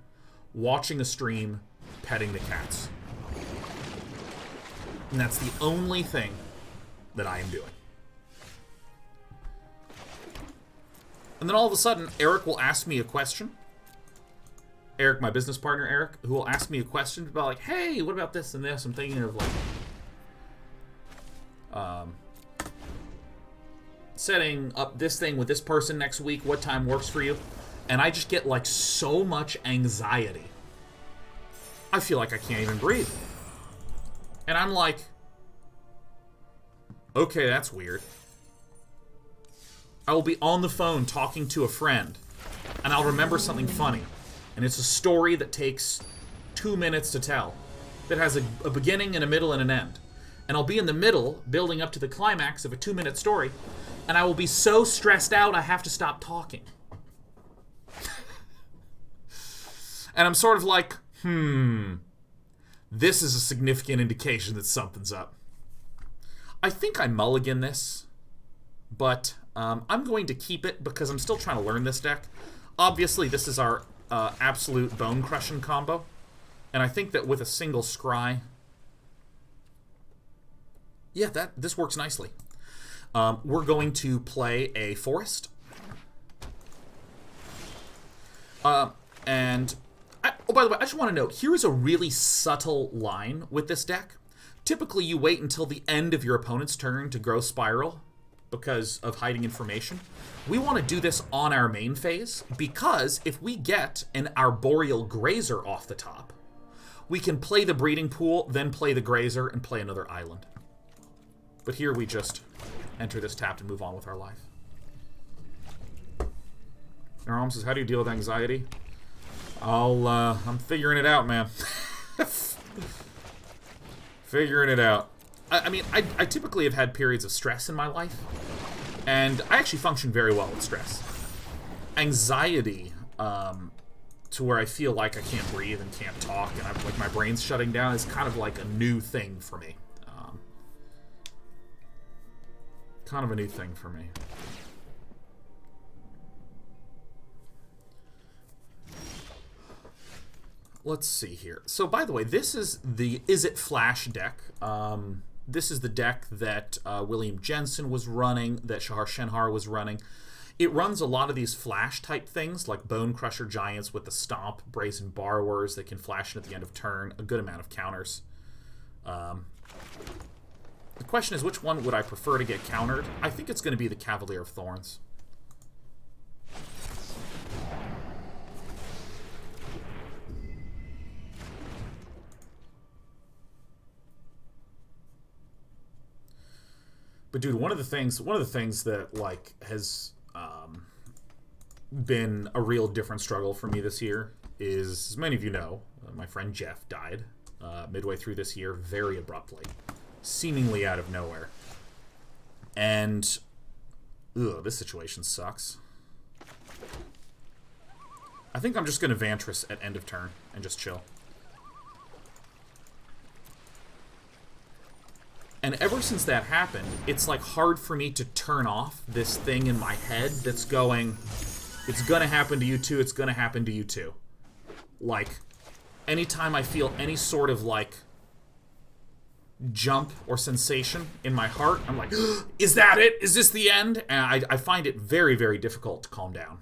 watching a stream, petting the cats. And that's the only thing that I am doing. And then all of a sudden, Eric will ask me a question. Eric, my business partner, Eric, who will ask me a question about like, hey, what about this and this? I'm thinking of like, setting up this thing with this person next week. What time works for you? And I just get like so much anxiety. I feel like I can't even breathe. And I'm like, okay, that's weird. I will be on the phone talking to a friend, and I'll remember something funny. And it's a story that takes 2 minutes to tell, that has a beginning and a middle and an end. And I'll be in the middle, building up to the climax of a 2-minute story, and I will be so stressed out I have to stop talking. And I'm sort of like, this is a significant indication that something's up. I think I mulligan this, but I'm going to keep it because I'm still trying to learn this deck. Obviously, this is our absolute bone-crushing combo, and I think that with a single scry, yeah, this works nicely. We're going to play a forest. Oh, by the way, I just want to note, here is a really subtle line with this deck. Typically, you wait until the end of your opponent's turn to grow Spiral because of hiding information. We want to do this on our main phase because if we get an Arboreal Grazer off the top, we can play the breeding pool, then play the Grazer, and play another island. But here we just enter this tapped and move on with our life. Naram says, how do you deal with anxiety? I'm figuring it out, man. Figuring it out. I mean, I typically have had periods of stress in my life, and I actually function very well with stress. Anxiety, to where I feel like I can't breathe and can't talk, and like my brain's shutting down, is kind of like a new thing for me. Kind of a new thing for me. Let's see here. So, by the way, this is the Is It Flash deck. This is the deck that William Jensen was running, that Shahar Shenhar was running. It runs a lot of these flash-type things, like Bone Crusher Giants with the Stomp, Brazen Borrowers that can flash in at the end of turn, a good amount of counters. The question is, which one would I prefer to get countered? I think it's going to be the Cavalier of Thorns. But dude, one of the things that like has been a real different struggle for me this year is, as many of you know, my friend Jeff died midway through this year, very abruptly, seemingly out of nowhere. And this situation sucks. I think I'm just going to Vantress at end of turn and just chill. And ever since that happened, it's like hard for me to turn off this thing in my head that's going, it's gonna happen to you too, it's gonna happen to you too. Like, anytime I feel any sort of like jump or sensation in my heart, I'm like, is that it? Is this the end? And I find it very, very difficult to calm down.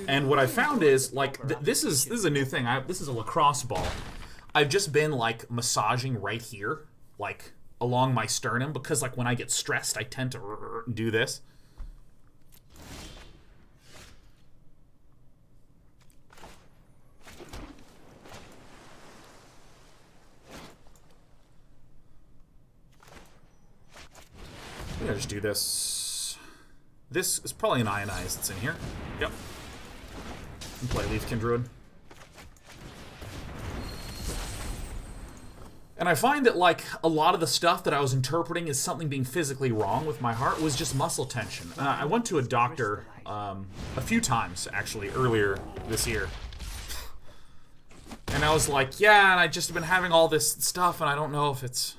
And what I found is, like, this is a new thing. This is a lacrosse ball. I've just been, like, massaging right here, like, along my sternum, because, like, when I get stressed, I tend to do this. I'm gonna just do this. This is probably an Ionize that's in here. Yep. And play Leafkin Druid. And I find that, like, a lot of the stuff that I was interpreting as something being physically wrong with my heart was just muscle tension. I went to a doctor a few times, actually, earlier this year. And I was like, yeah, and I just been having all this stuff, and I don't know if it's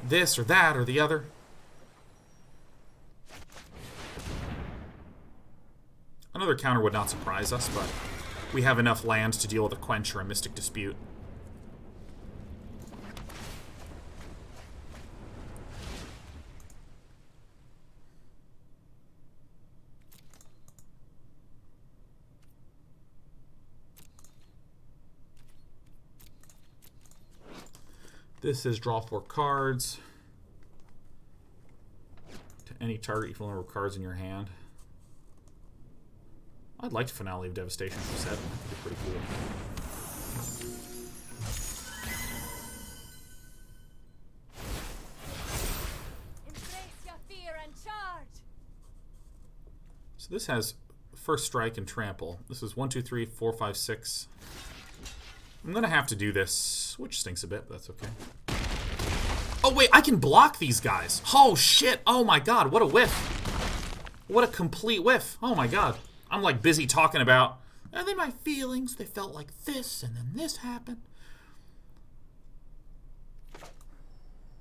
this or that or the other. Another counter would not surprise us, but we have enough lands to deal with a Quench or a Mystic Dispute. This is draw 4 cards. To any target, you fill number of cards in your hand. I'd like Finale of Devastation for 7. That'd be pretty cool. Embrace your fear and charge. So this has First Strike and Trample. This is 1, 2, 3, 4, 5, 6. I'm gonna have to do this, which stinks a bit, but that's okay. Oh wait, I can block these guys. Oh shit, oh my god, what a whiff. What a complete whiff. Oh my god. I'm like busy talking about, and then my feelings, they felt like this, and then this happened.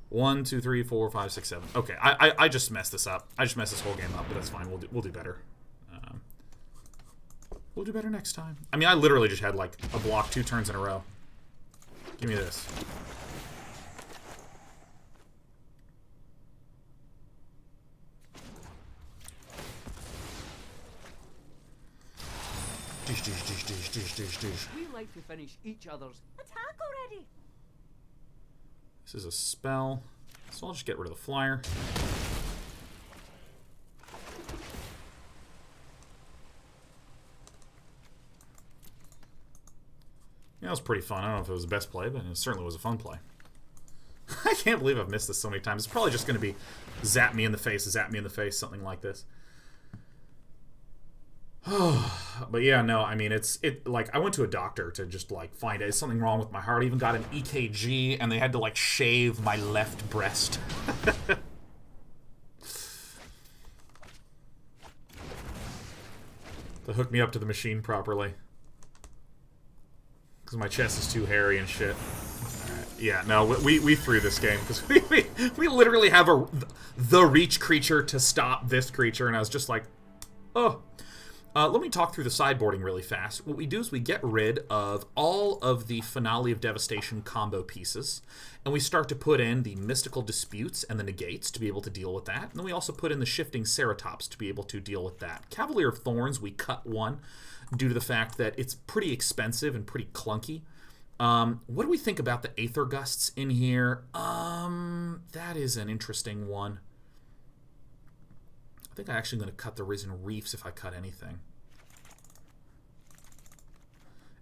1, 2, 3, 4, 5, 6, 7. Okay, I just messed this up. I just messed this whole game up, but that's fine. We'll do better. We'll do better next time. I mean, I literally just had like a block 2 turns in a row. Give me this. We like to finish each other's. Attack already. This is a spell, so I'll just get rid of the flyer. Yeah, it was pretty fun. I don't know if it was the best play, but it certainly was a fun play. I can't believe I've missed this so many times. It's probably just going to be zap me in the face, something like this. But yeah, no, I mean, like, I went to a doctor to just, like, find out something wrong with my heart. I even got an EKG, and they had to, like, shave my left breast. To hook me up to the machine properly. Because my chest is too hairy and shit. Alright. Yeah, no, we threw this game, because we literally have the reach creature to stop this creature, and I was just like, oh. Let me talk through the sideboarding really fast. What we do is we get rid of all of the Finale of Devastation combo pieces, and we start to put in the Mystical Disputes and the Negates to be able to deal with that. And then we also put in the Shifting Ceratops to be able to deal with that. Cavalier of Thorns, we cut one due to the fact that it's pretty expensive and pretty clunky. What do we think about the Aether Gusts in here? That is an interesting one. I think I'm actually going to cut the Risen Reefs if I cut anything.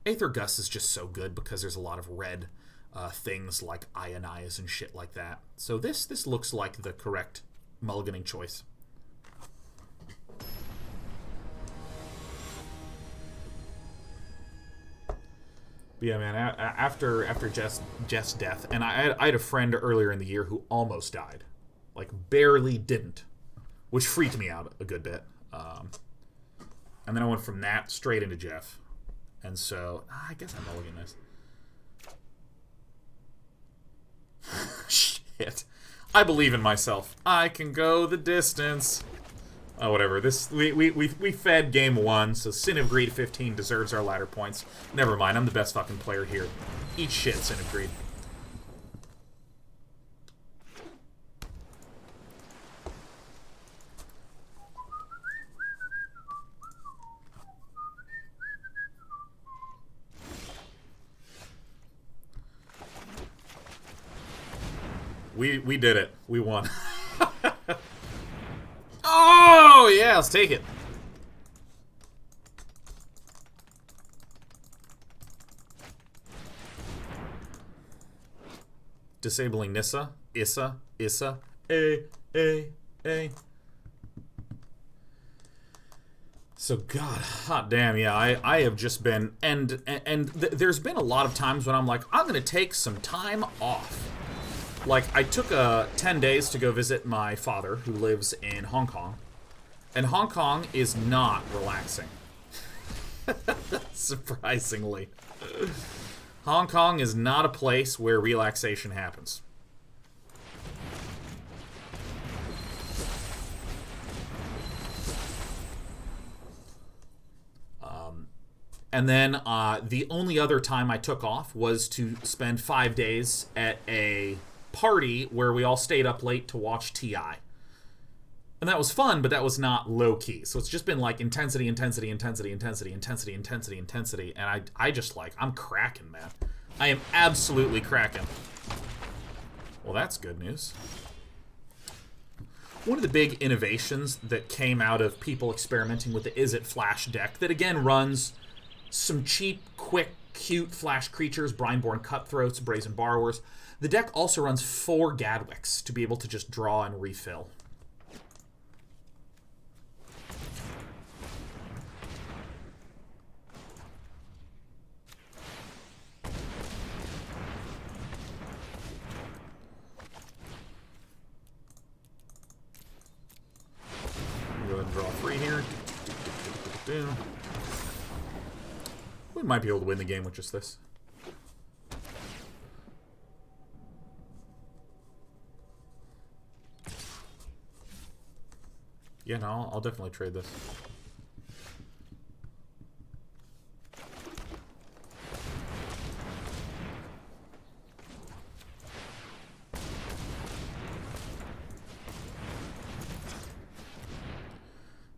Aether Gust is just so good because there's a lot of red things like Ionize and shit like that. So this looks like the correct mulliganing choice. But yeah, man, after Jeff's death, and I had a friend earlier in the year who almost died. Like, barely didn't. Which freaked me out a good bit. And then I went from that straight into Jeff. And so, I guess I'm mulligan this. Shit. I believe in myself. I can go the distance. Oh, whatever. We fed game 1, so Sin of Greed 15 deserves our ladder points. Never mind, I'm the best fucking player here. Eat shit, Sin of Greed. We did it. We won. Oh, yeah, let's take it. Disabling Nissa. Issa. So god, hot damn, yeah, I have just been, there's been a lot of times when I'm like, I'm gonna take some time off. Like, I took 10 days to go visit my father, who lives in Hong Kong. And Hong Kong is not relaxing. Surprisingly. Hong Kong is not a place where relaxation happens. And then the only other time I took off was to spend 5 days at a party where we all stayed up late to watch T.I. And that was fun, but that was not low-key. So it's just been like intensity, intensity, intensity, intensity, intensity, intensity, intensity. And I just like, I'm cracking, man. I am absolutely cracking. Well, that's good news. One of the big innovations that came out of people experimenting with the Is It Flash deck that, again, runs some cheap, quick, cute flash creatures, Brineborn Cutthroats, Brazen Borrowers. The deck also runs 4 Gadwicks to be able to just draw and refill. Go ahead and draw 3 here. We might be able to win the game with just this. Yeah, no, I'll definitely trade this.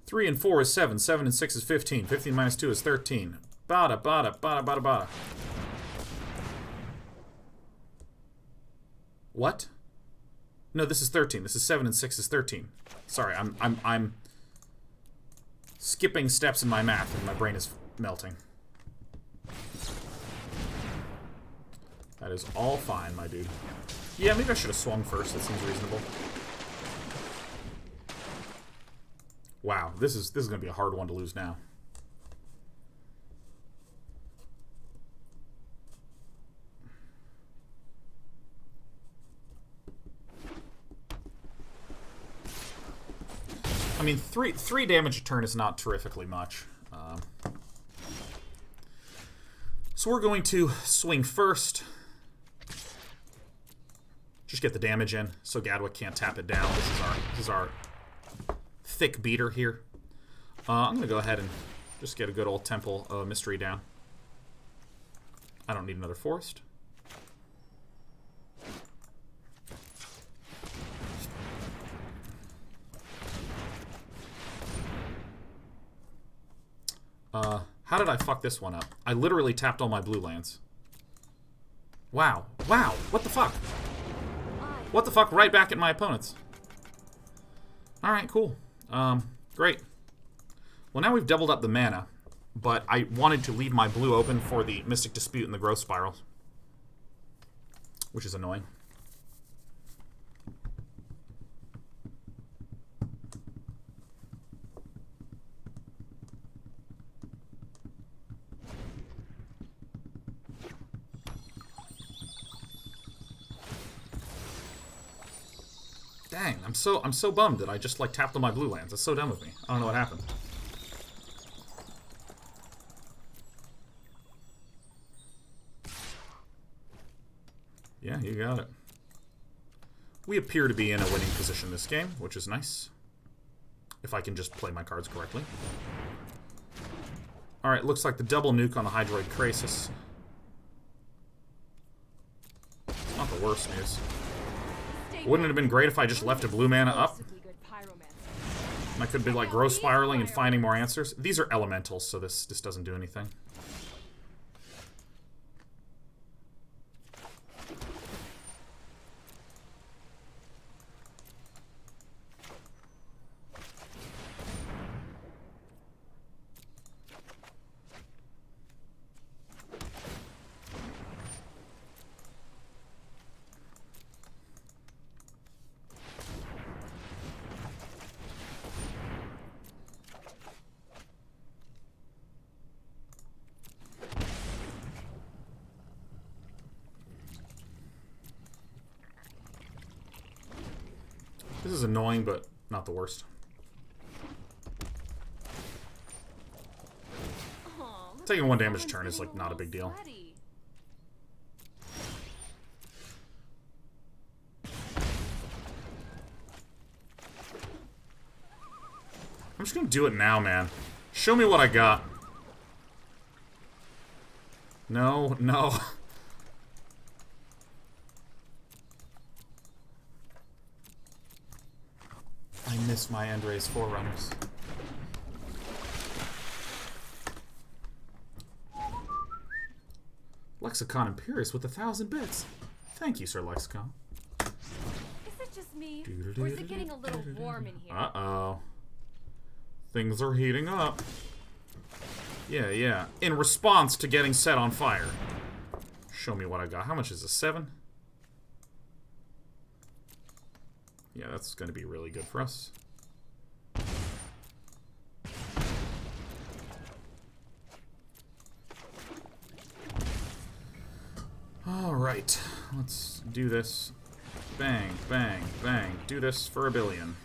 Three and 4 is 7. 7 and 6 is 15. 15 minus 2 is 13. Bada, bada, bada, bada, bada. What? No, this is 13. This is 7 and 6 is 13. Sorry, I'm skipping steps in my math and my brain is melting. That is all fine, my dude. Yeah, maybe I should have swung first. That seems reasonable. Wow, this is gonna be a hard one to lose now. I mean, three damage a turn is not terrifically much. So we're going to swing first. Just get the damage in, so Gadwick can't tap it down. This is our thick beater here. I'm gonna go ahead and just get a good old Temple Mystery down. I don't need another Forest. How did I fuck this one up? I literally tapped all my blue lands. Wow. Wow. What the fuck? What the fuck? Right back at my opponents. Alright, cool. Great. Well, now we've doubled up the mana, but I wanted to leave my blue open for the Mystic Dispute and the Growth Spiral, which is annoying. Dang, I'm so bummed that I just like tapped on my blue lands. That's so dumb of me. I don't know what happened. Yeah, you got it. We appear to be in a winning position this game, which is nice. If I can just play my cards correctly. Alright, looks like the double nuke on the Hydroid Krasis. It's not the worst news. Wouldn't it have been great if I just left a blue mana up? I could be like growth spiraling and finding more answers. These are elementals, so this doesn't do anything. This is annoying, but not the worst. Taking 1 damage a turn is, like, not a big deal. I'm just gonna do it now, man. Show me what I got. No, no. I miss my End-Raze Forerunners. Lexicon Imperious with 1,000 bits. Thank you, Sir Lexicon. Is it just me? Or is it getting a little warm in here? Uh-oh. Things are heating up. Yeah, yeah. In response to getting set on fire. Show me what I got. How much is this? 7? Yeah, that's going to be really good for us. Alright, let's do this. Bang, bang, bang. Do this for 1 billion.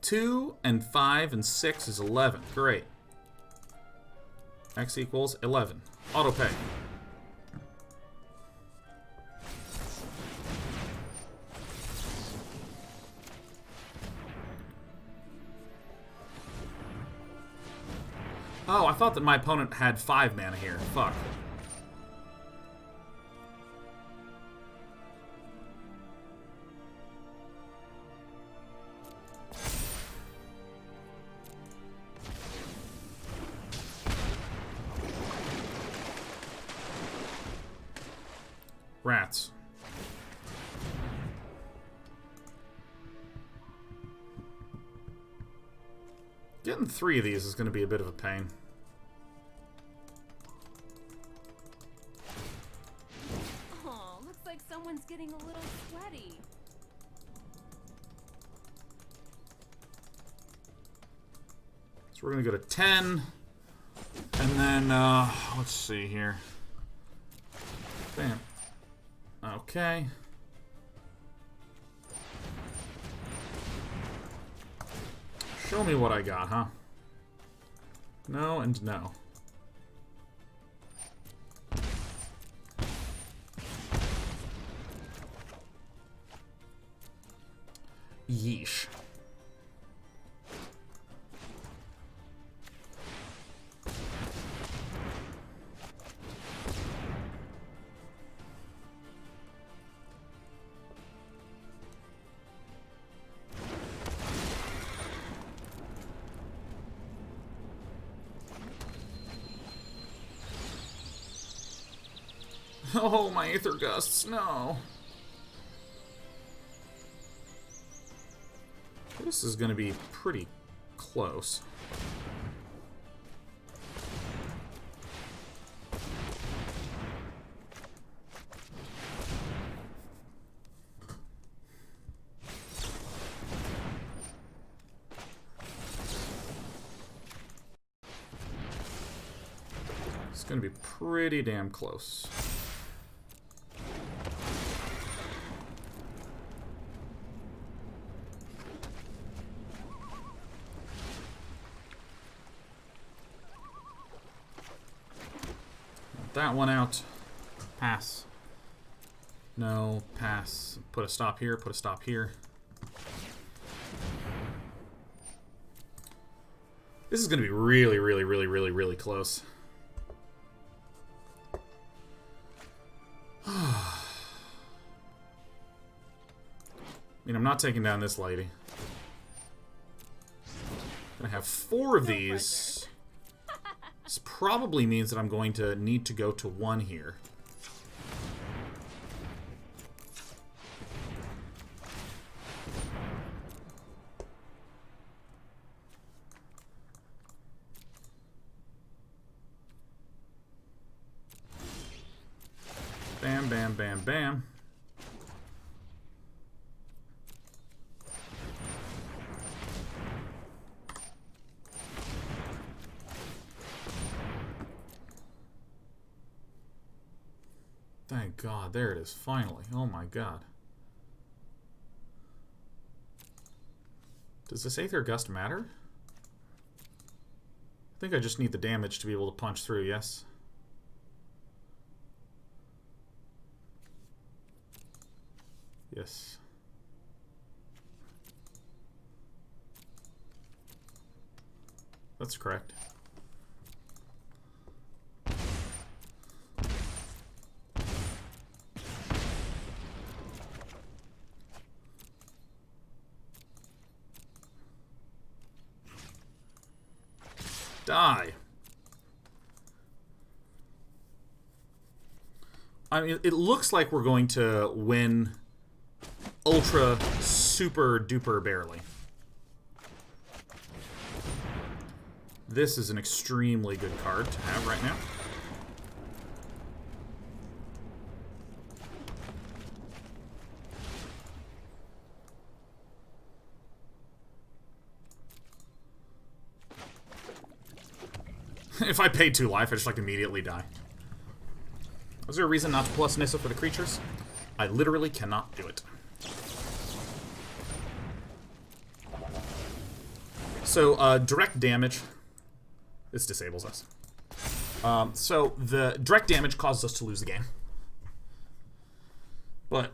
Two and 5 and 6 is 11. Great. X equals 11. Auto pay. Oh, I thought that my opponent had 5 mana here. Fuck. Rats. Getting 3 of these is going to be a bit of a pain. Oh, looks like someone's getting a little sweaty. So we're going to go to 10. And then, let's see here. Bam. Okay. Show me what I got, huh? No and no. Yeesh. Oh, my Aether Gusts, no. This is going to be pretty close. It's going to be pretty damn close. That one out. Pass. No, pass. Put a stop here, put a stop here. This is going to be really, really, really, really, really close. I mean, I'm not taking down this lady. I'm going to have 4 of these. This probably means that I'm going to need to go to 1 here. Bam, bam, bam, bam. Thank God. There it is. Finally. Oh my God. Does this Aether Gust matter? I think I just need the damage to be able to punch through, yes? Yes. That's correct. Die. I mean, it looks like we're going to win ultra super duper barely. This is an extremely good card to have right now. If I paid 2 life, I'd just like immediately die. Was there a reason not to plus Nissa for the creatures? I literally cannot do it. So, direct damage. This disables us. So, the direct damage causes us to lose the game. But,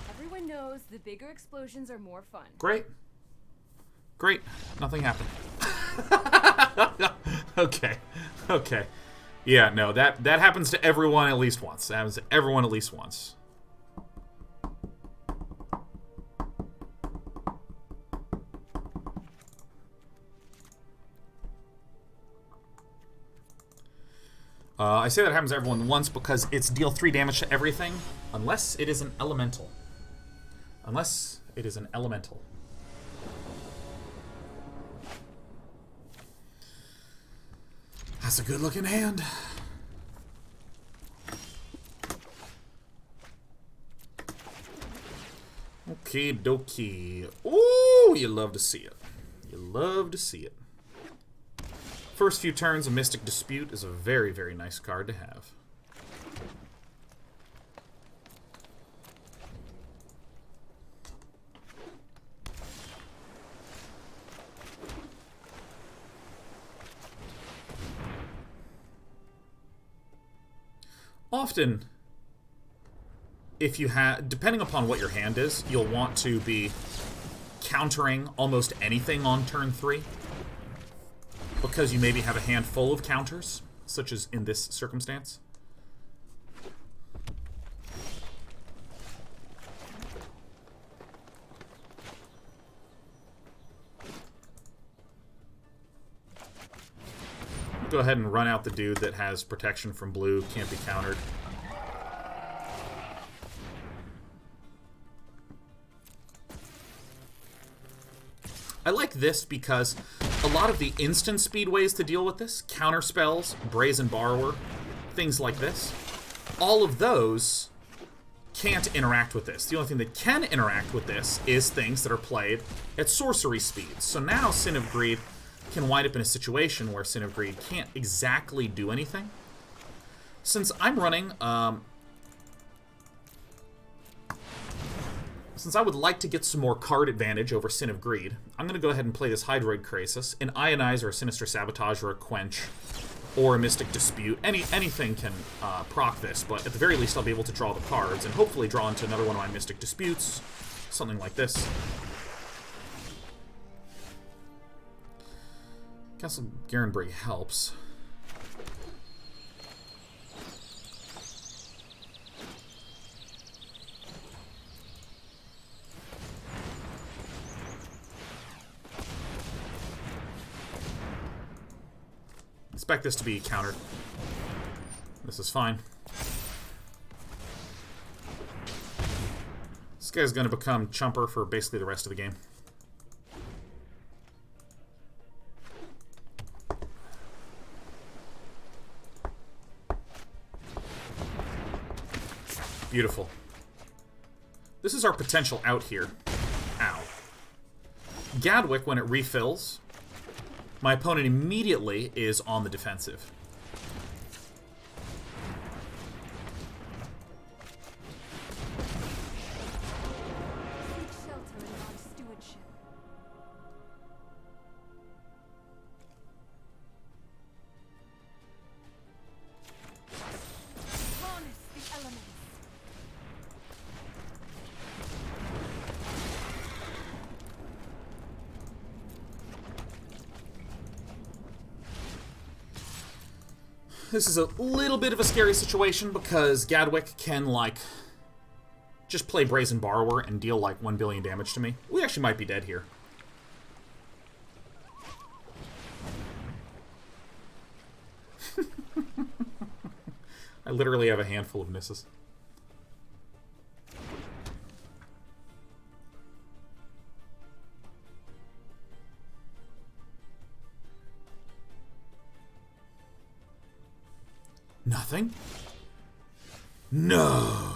Everyone knows the bigger explosions are more fun. Great. Great. Nothing happened. Okay. Okay. Yeah, no, that happens to everyone at least once. That happens to everyone at least once. I say that happens to everyone once because it's deal 3 damage to everything, unless it is an elemental. Unless it is an elemental. That's a good looking hand. Okie dokie. Ooh, you love to see it. You love to see it. First few turns of Mystic Dispute is a very, very nice card to have. Often, if you have, depending upon what your hand is, you'll want to be countering almost anything on turn 3. Because you maybe have a hand full of counters, such as in this circumstance. Go ahead and run out the dude that has protection from blue, can't be countered. I like this because a lot of the instant speed ways to deal with this, counter spells, Brazen Borrower, things like this, all of those can't interact with this. The only thing that can interact with this is things that are played at sorcery speed. So now Sin of Greed can wind up in a situation where Sin of Greed can't exactly do anything. Since I'm running, since I would like to get some more card advantage over Sin of Greed, I'm going to go ahead and play this Hydroid Krasis. An Ionize or a Sinister Sabotage or a Quench or a Mystic Dispute. Anything can proc this, but at the very least I'll be able to draw the cards and hopefully draw into another one of my Mystic Disputes. Something like this. Castle Garenbrig helps. Expect this to be countered. This is fine. This guy's going to become Chumper for basically the rest of the game. Beautiful. This is our potential out here. Ow. Gadwick, when it refills, My opponent immediately is on the defensive. Seek shelter in my stewardship. Harness the elements. This is a little bit of a scary situation because Gadwick can, like, just play Brazen Borrower and deal, like, 1 billion damage to me. We actually might be dead here. I literally have a handful of Nissas. Nothing? No!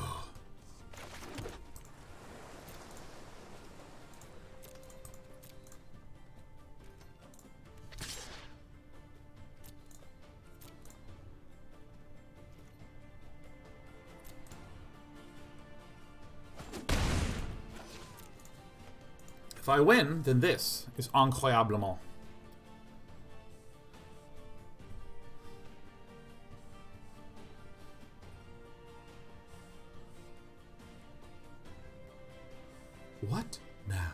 If I win, then this is incroyablement. What now?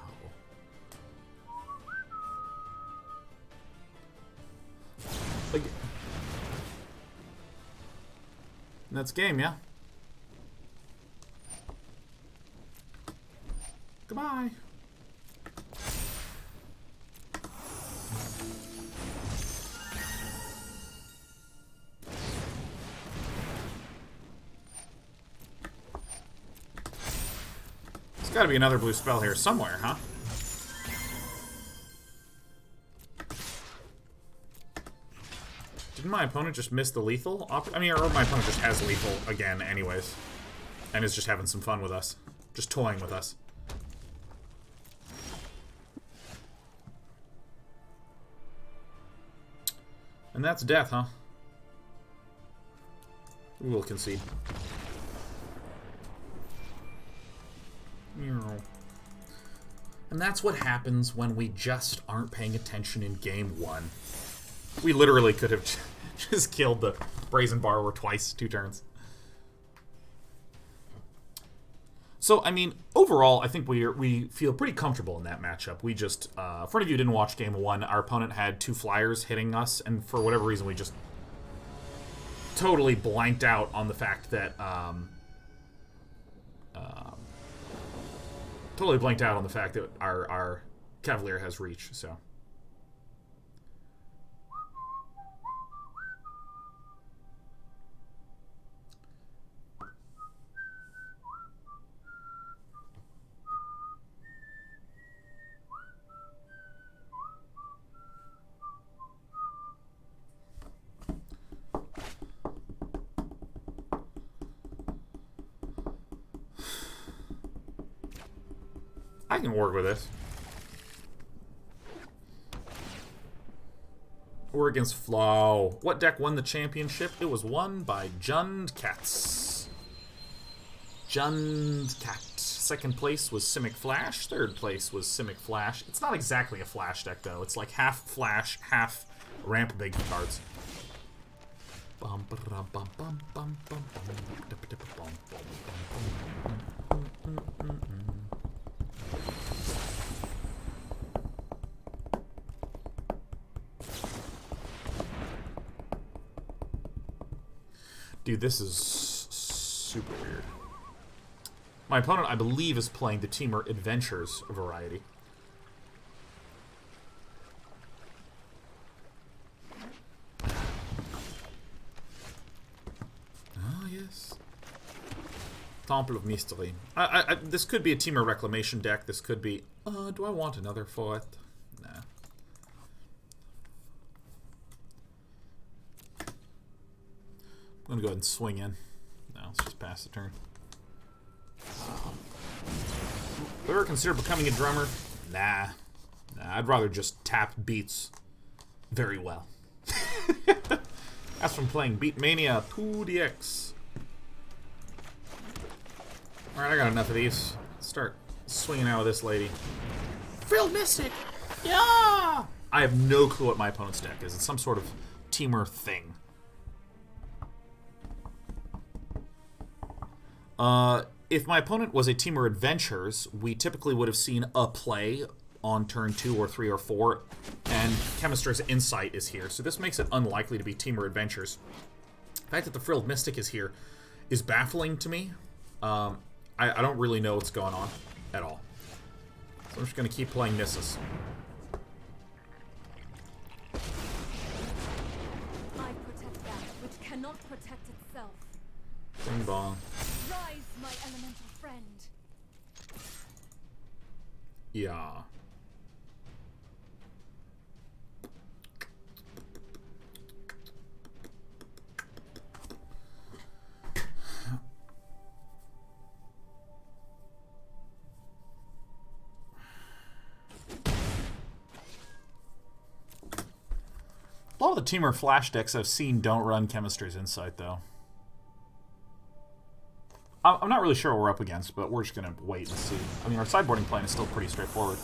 Like, that's game, yeah? Goodbye. Gotta be another blue spell here somewhere, huh? Didn't my opponent just miss the lethal? I mean, or my opponent just has lethal again anyways. And is just having some fun with us. Just toying with us. And that's death, huh? We'll concede. And that's what happens when we just aren't paying attention in game 1. We literally could have just killed the Brazen Borrower twice, 2 turns. So, I mean, overall, I think we feel pretty comfortable in that matchup. We just, for any of you who didn't watch game 1, our opponent had 2 flyers hitting us, and for whatever reason, we just totally blanked out on the fact that, totally blanked out on the fact that our Cavalier has reach, so. I can work with this. We're against Flow. What deck won the championship? It was won by Jundcats. Jundcat. Second place was Simic Flash. Third place was Simic Flash. It's not exactly a Flash deck, though. It's like half Flash, half ramp big cards. Dude, this is super weird. My opponent, I believe, is playing the Teamer Adventures variety. Oh, yes. Temple of Mystery. This could be a Teamer Reclamation deck. This could be... do I want another for it? Nah. I'm gonna go ahead and swing in. No, let's just pass the turn. Ever consider becoming a drummer? Nah. I'd rather just tap beats very well. That's from playing Beatmania 2DX. Alright, I got enough of these. Let's start swinging out with this lady. Frilled Mystic! Yeah! I have no clue what my opponent's deck is. It's some sort of teamer thing. If my opponent was a Teamer Adventures, we typically would have seen a play on turn 2 or 3 or 4, and Chemist's Insight is here. So this makes it unlikely to be Teamer Adventures. The fact that the Frilled Mystic is here is baffling to me. I don't really know what's going on at all. So I'm just going to keep playing Nissas. I protect that which cannot protect itself. Bing bong. Rise, my elemental friend. Yeah. A lot of the Teamer Flash decks I've seen don't run Chemist's Insight, though. I'm not really sure what we're up against, but we're just going to wait and see. I mean, our sideboarding plan is still pretty straightforward.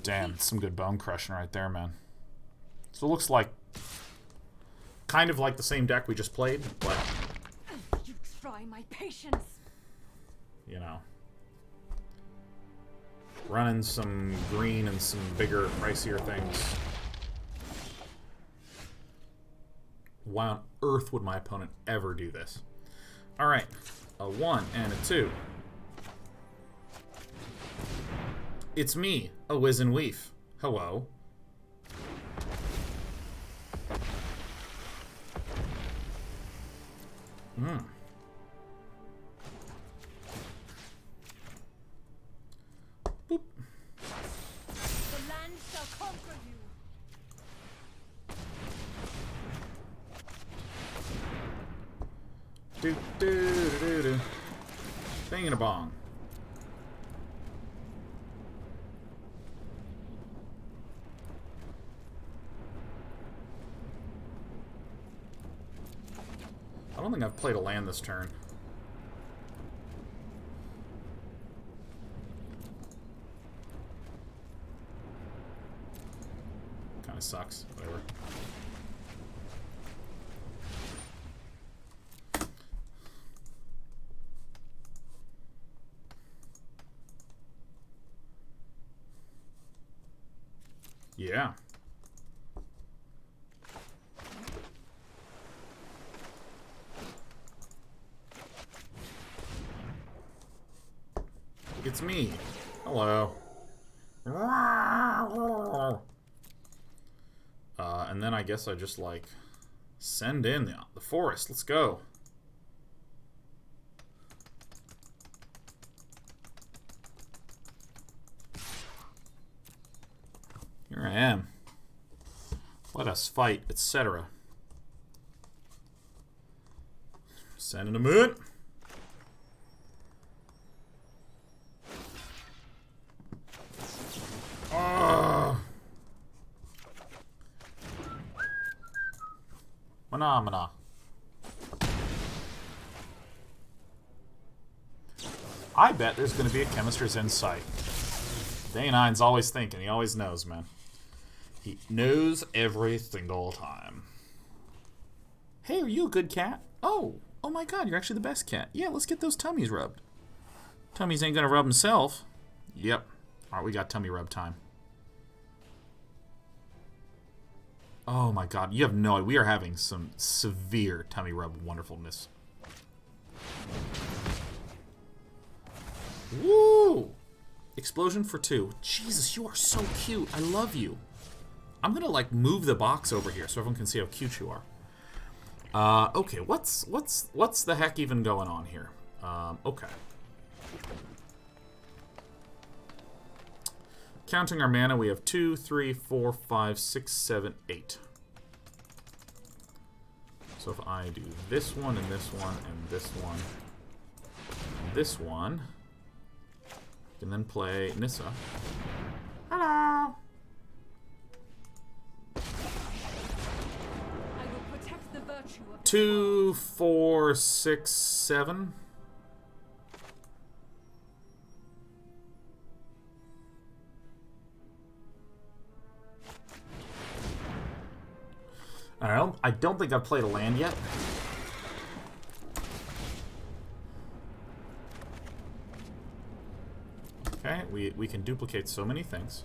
Damn, some good bone crushing right there, man. So it looks like kind of like the same deck we just played, but You try my patience. you know, running some green and some bigger, pricier things. Why on earth would my opponent ever do this? Alright, a 1 and a 2. It's me, a Risen Reef. Hello. Boop. The land shall conquer you. Do do do do do. Bang and a bong. I don't think I've played a land this turn. Kind of sucks. Whatever. Yeah. It's me. Hello. And then I guess I just, like, send in the forest. Let's go. Here I am. Let us fight, etc. Sending them in. Phenomena. I bet there's going to be a Chemist's Insight. Day9's always thinking. He always knows, man. He knows every single time. Hey, are you a good cat? Oh my god, you're actually the best cat. Yeah, let's get those tummies rubbed. Tummies ain't going to rub himself. Yep. Alright, we got tummy rub time. Oh my god, you have no idea. We are having some severe tummy rub wonderfulness. Woo! Explosion for 2. Jesus, you are so cute. I love you. I'm gonna, like, move the box over here so everyone can see how cute you are. Okay, what's the heck even going on here? Okay. Counting our mana, we have 2, 3, 4, 5, 6, 7, 8. So if I do this one, and this one, and this one, and this one, And then play Nissa. Hello! I will protect the virtue of 2, 4, 6, 7. I don't think I've played a land yet. Okay, we can duplicate so many things.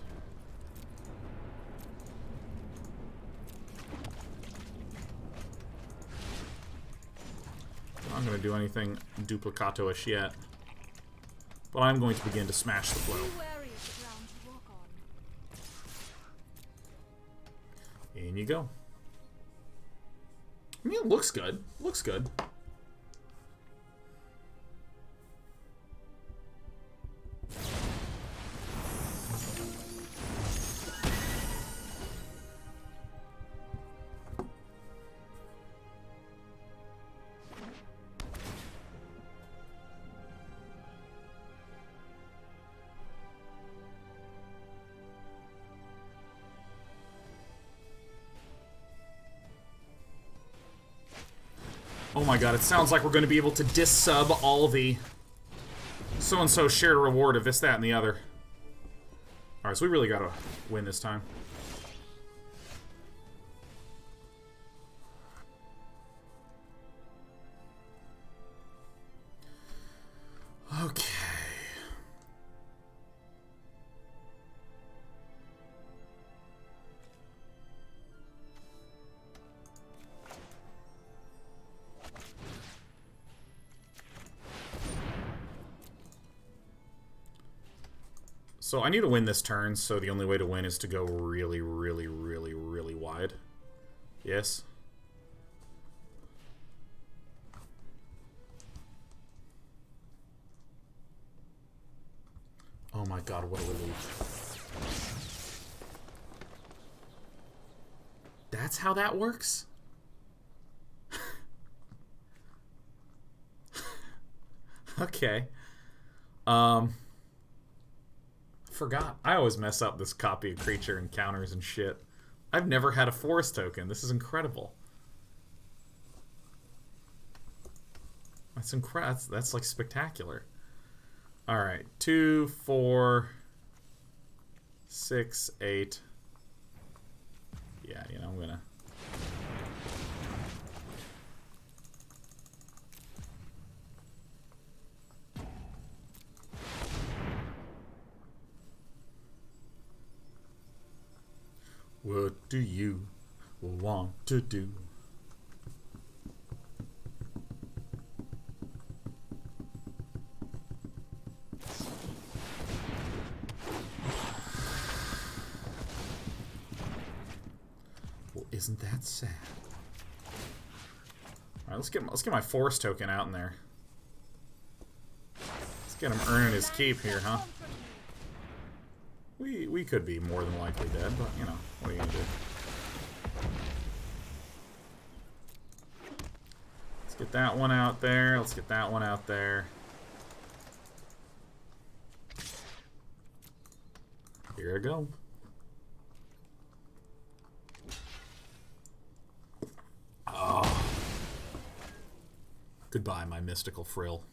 I'm not going to do anything duplicato-ish yet. But I'm going to begin to smash the flow. Be wary of the ground to walk on. In you go. I mean, it looks good. Looks good. Oh my god, it sounds like we're going to be able to dis-sub all the so-and-so shared reward of this, that, and the other. Alright, so we really got to win this time. Okay. So I need to win this turn, so the only way to win is to go really, really, really, really wide. Yes? Oh my god, what a relief. That's how that works? Okay. Forgot. I always mess up this copy of creature encounters and shit. I've never had a forest token. This is incredible. That's incredible. That's like spectacular. All right, 2, 4, 6, 8. Yeah, you know, I'm gonna. What do you want to do? Well, isn't that sad? All right, let's get my force token out in there. Let's get him earning his keep here, huh? We could be more than likely dead, but, you know, what are you gonna do? Let's get that one out there. Let's get that one out there. Here I go. Oh. Goodbye, my mystical frill.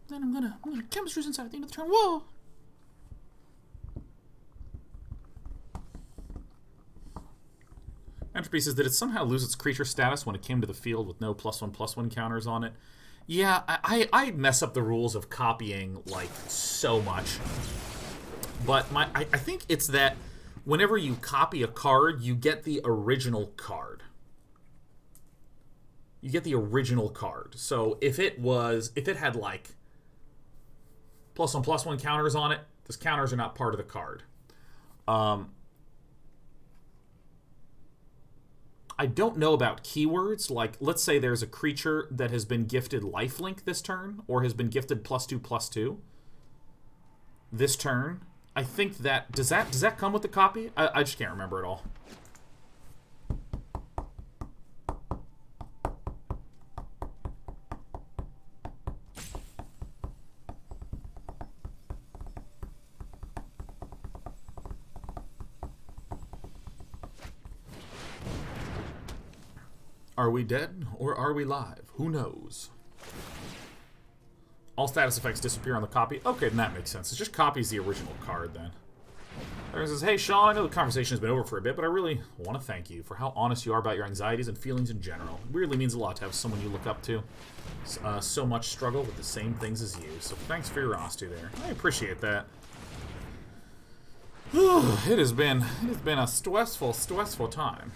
Then I'm gonna chemistry's inside at the end of the turn. Whoa! Entropy says, did it somehow lose its creature status when it came to the field with no +1/+1 counters on it? Yeah, I mess up the rules of copying, like, so much. But I think it's that whenever you copy a card, you get the original card. You get the original card. So if it had, like, +1/+1 counters on it, those counters are not part of the card. I don't know about keywords. Like, let's say there's a creature that has been gifted lifelink this turn, or has been gifted +2/+2 this turn. I think that does that come with the copy? I just can't remember it all. Are we dead or are we live? Who knows? All status effects disappear on the copy. Okay, then that makes sense. It just copies the original card then. There says, hey Sean, I know the conversation has been over for a bit, but I really want to thank you for how honest you are about your anxieties and feelings in general. It really means a lot to have someone you look up to. So much struggle with the same things as you. So thanks for your honesty there. I appreciate that. It has been a stressful time.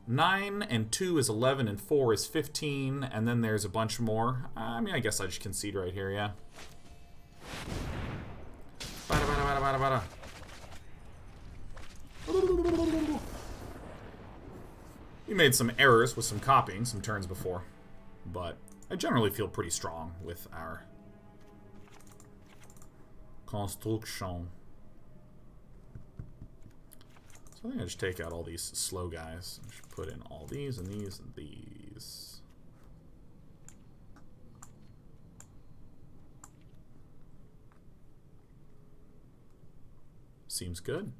9 and 2 is 11 and 4 is 15, and then there's a bunch more. I mean, I guess I just concede right here, yeah. We made some errors with some copying some turns before, but I generally feel pretty strong with our construction. So I think I just take out all these slow guys. I should put in all these and these and these. Seems good.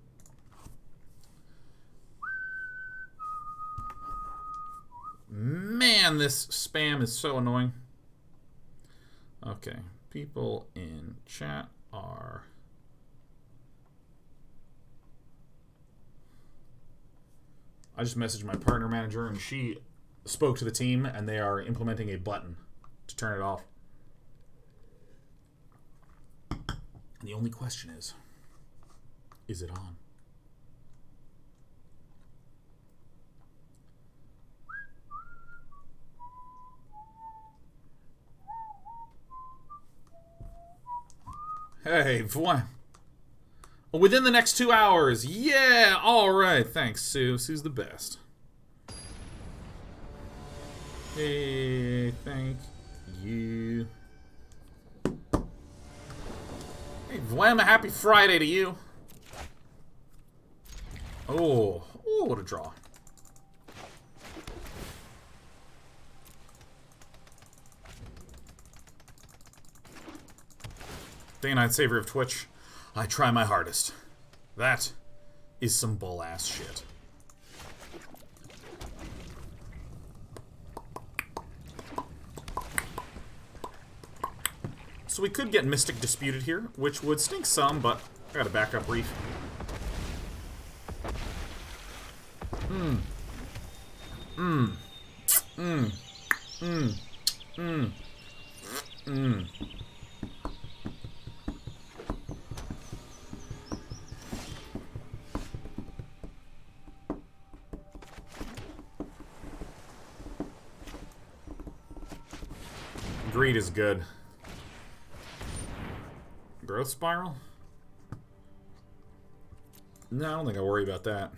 Man, this spam is so annoying. Okay, people in chat are... I just messaged my partner manager and she spoke to the team and they are implementing a button to turn it off. And the only question is it on? Hey, Vwam. Within the next 2 hours. Yeah, alright. Thanks, Sue. Sue's the best. Hey, thank you. Hey, Vwam, a happy Friday to you. Oh, what a draw. Day and night savior of Twitch. I try my hardest. That is some bull-ass shit. So we could get Mystic Disputed here, which would stink some, but I got a backup Reef. Greed is good. Growth Spiral? No, I don't think I worry about that.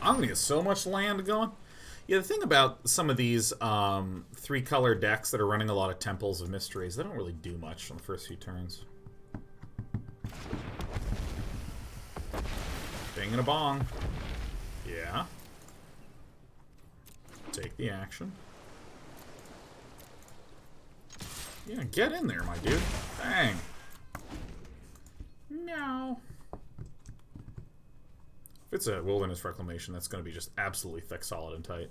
I'm gonna get so much land going. Yeah, the thing about some of these 3-color decks that are running a lot of Temples of Mysteries, they don't really do much on the first few turns. Bing and a bong. Yeah. Take the action. Yeah, get in there, my dude. Bang. No. If it's a Wilderness Reclamation, that's going to be just absolutely thick, solid, and tight.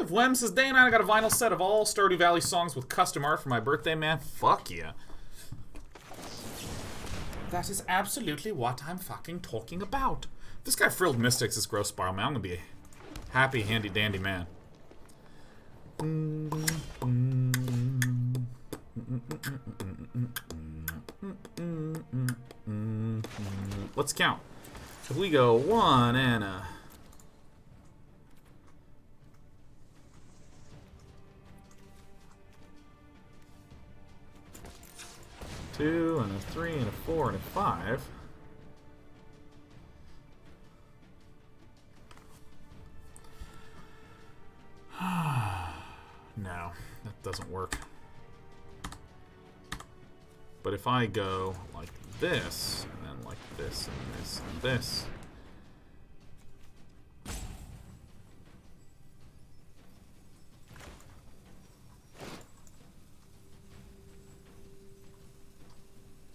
Vlem says, Day and I got a vinyl set of all Stardew Valley songs with custom art for my birthday, man. Fuck yeah. That is absolutely what I'm fucking talking about. If this guy Frilled Mystics is Growth Spiral, man, I'm gonna be a happy, handy, dandy man. Let's count. If we go 1 and a... 2 and a 3 and a 4 and a 5. No, that doesn't work. But if I go like this, and then like this, and this, and this...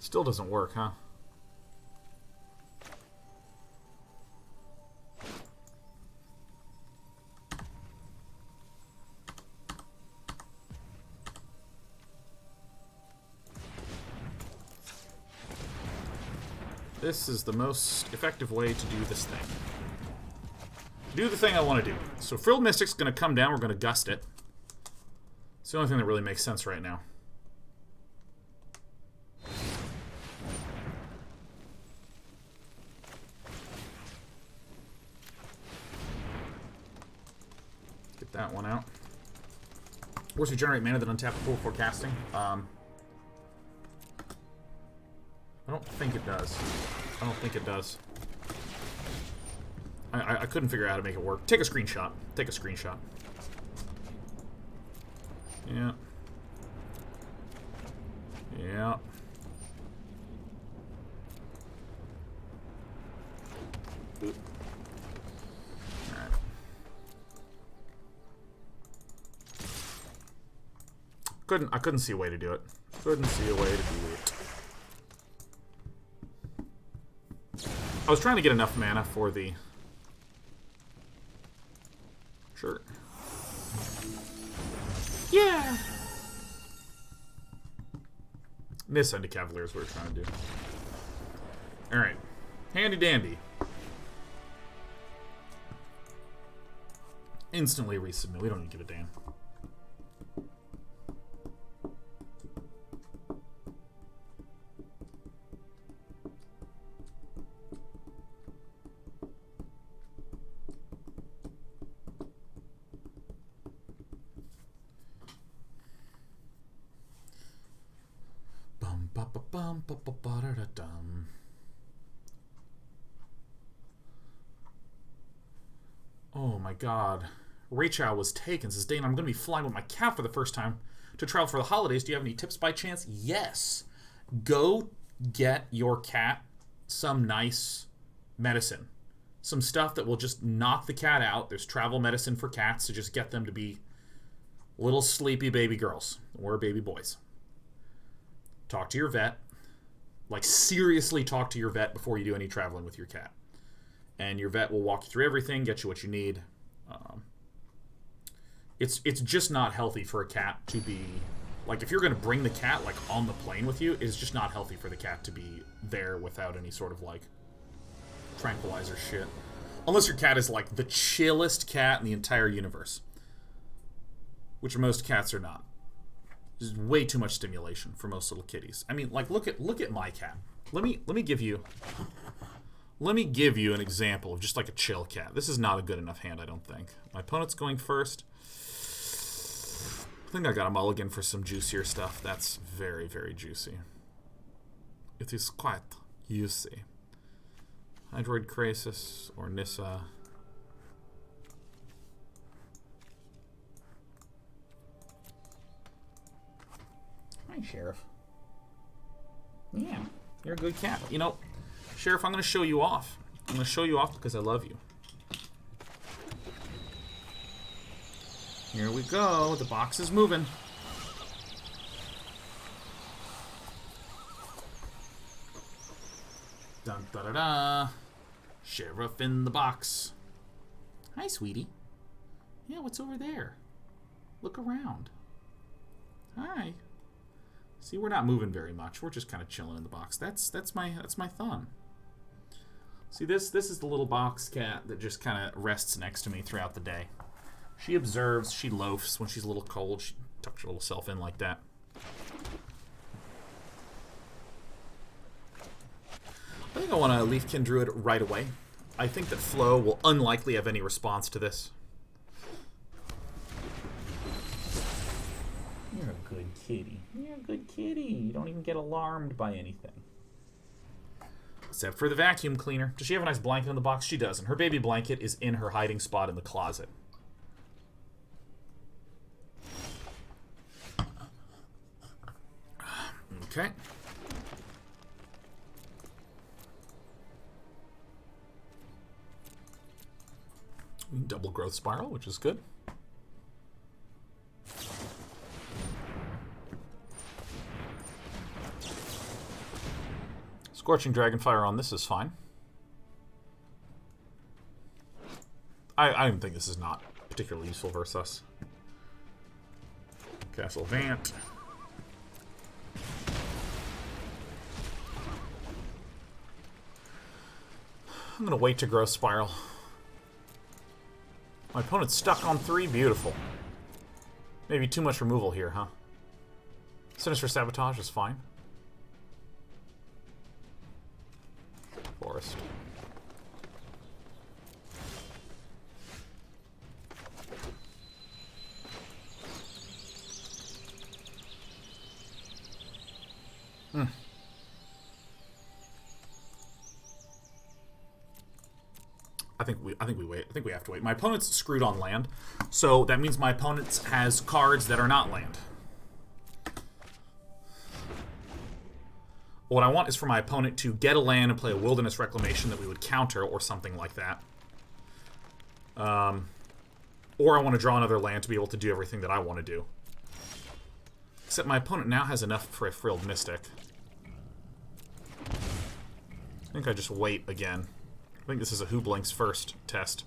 Still doesn't work, huh? This is the most effective way to do this thing. Do the thing I want to do. So Frilled Mystic's going to come down. We're going to gust it. It's the only thing that really makes sense right now. Get that one out. Once we generate mana that untap pool for casting. I don't think it does. I don't think it does. I couldn't figure out how to make it work. Take a screenshot. Take a screenshot. Yeah. Yeah. Alright. I couldn't see a way to do it. Couldn't see a way to do it. I was trying to get enough mana for the... Sure. Yeah! Nissa into Cavalier is what we're trying to do. Alright. Handy dandy. Instantly resubmit. We don't even give a damn. Oh my god. Rachel was taken. Says, Dane, I'm going to be flying with my cat for the first time to travel for the holidays. Do you have any tips by chance? Yes. Go get your cat some nice medicine. Some stuff that will just knock the cat out. There's travel medicine for cats to just get them to be little sleepy baby girls or baby boys. Talk to your vet. Like, seriously talk to your vet before you do any traveling with your cat. And your vet will walk you through everything, get you what you need. It's just not healthy for a cat to be... Like, if you're going to bring the cat, like, on the plane with you, it's just not healthy for the cat to be there without any sort of, like, tranquilizer shit. Unless your cat is, like, the chillest cat in the entire universe. Which most cats are not. There's way too much stimulation for most little kitties. I mean, like, look at my cat. Let me give you an example of just like a chill cat. This is not a good enough hand, I don't think. My opponent's going first. I think I got a mulligan for some juicier stuff. That's very, very juicy. It is quite juicy. Hydroid Krasis or Nissa. Hi, Sheriff. Yeah, you're a good cat. You know, Sheriff, I'm going to show you off. I'm going to show you off because I love you. Here we go. The box is moving. Dun da da da. Sheriff in the box. Hi, sweetie. Yeah, what's over there? Look around. Hi. See, we're not moving very much. We're just kind of chilling in the box. That's my thumb. See, this is the little box cat that just kind of rests next to me throughout the day. She observes, she loafs. When she's a little cold, she tucks her little self in like that. I think I want to Leafkin Druid right away. I think that Flo will unlikely have any response to this. You're a good kitty. You're a good kitty. You don't even get alarmed by anything. Except for the vacuum cleaner. Does she have a nice blanket in the box? She doesn't. Her baby blanket is in her hiding spot in the closet. Okay. Double growth spiral, which is good. Scorching Dragonfire on this is fine. I even think this is not particularly useful versus us. Castle Vant. I'm gonna wait to Growth Spiral. My opponent's stuck on 3. Beautiful. Maybe too much removal here, huh? Sinister Sabotage is fine. Forest. I think we wait. I think we have to wait. My opponent's screwed on land, so that means my opponent has cards that are not land. What I want is for my opponent to get a land and play a Wilderness Reclamation that we would counter or something like that. Or I want to draw another land to be able to do everything that I want to do. Except my opponent now has enough for a Frilled Mystic. I think I just wait again. I think this is a Who Blinks first test.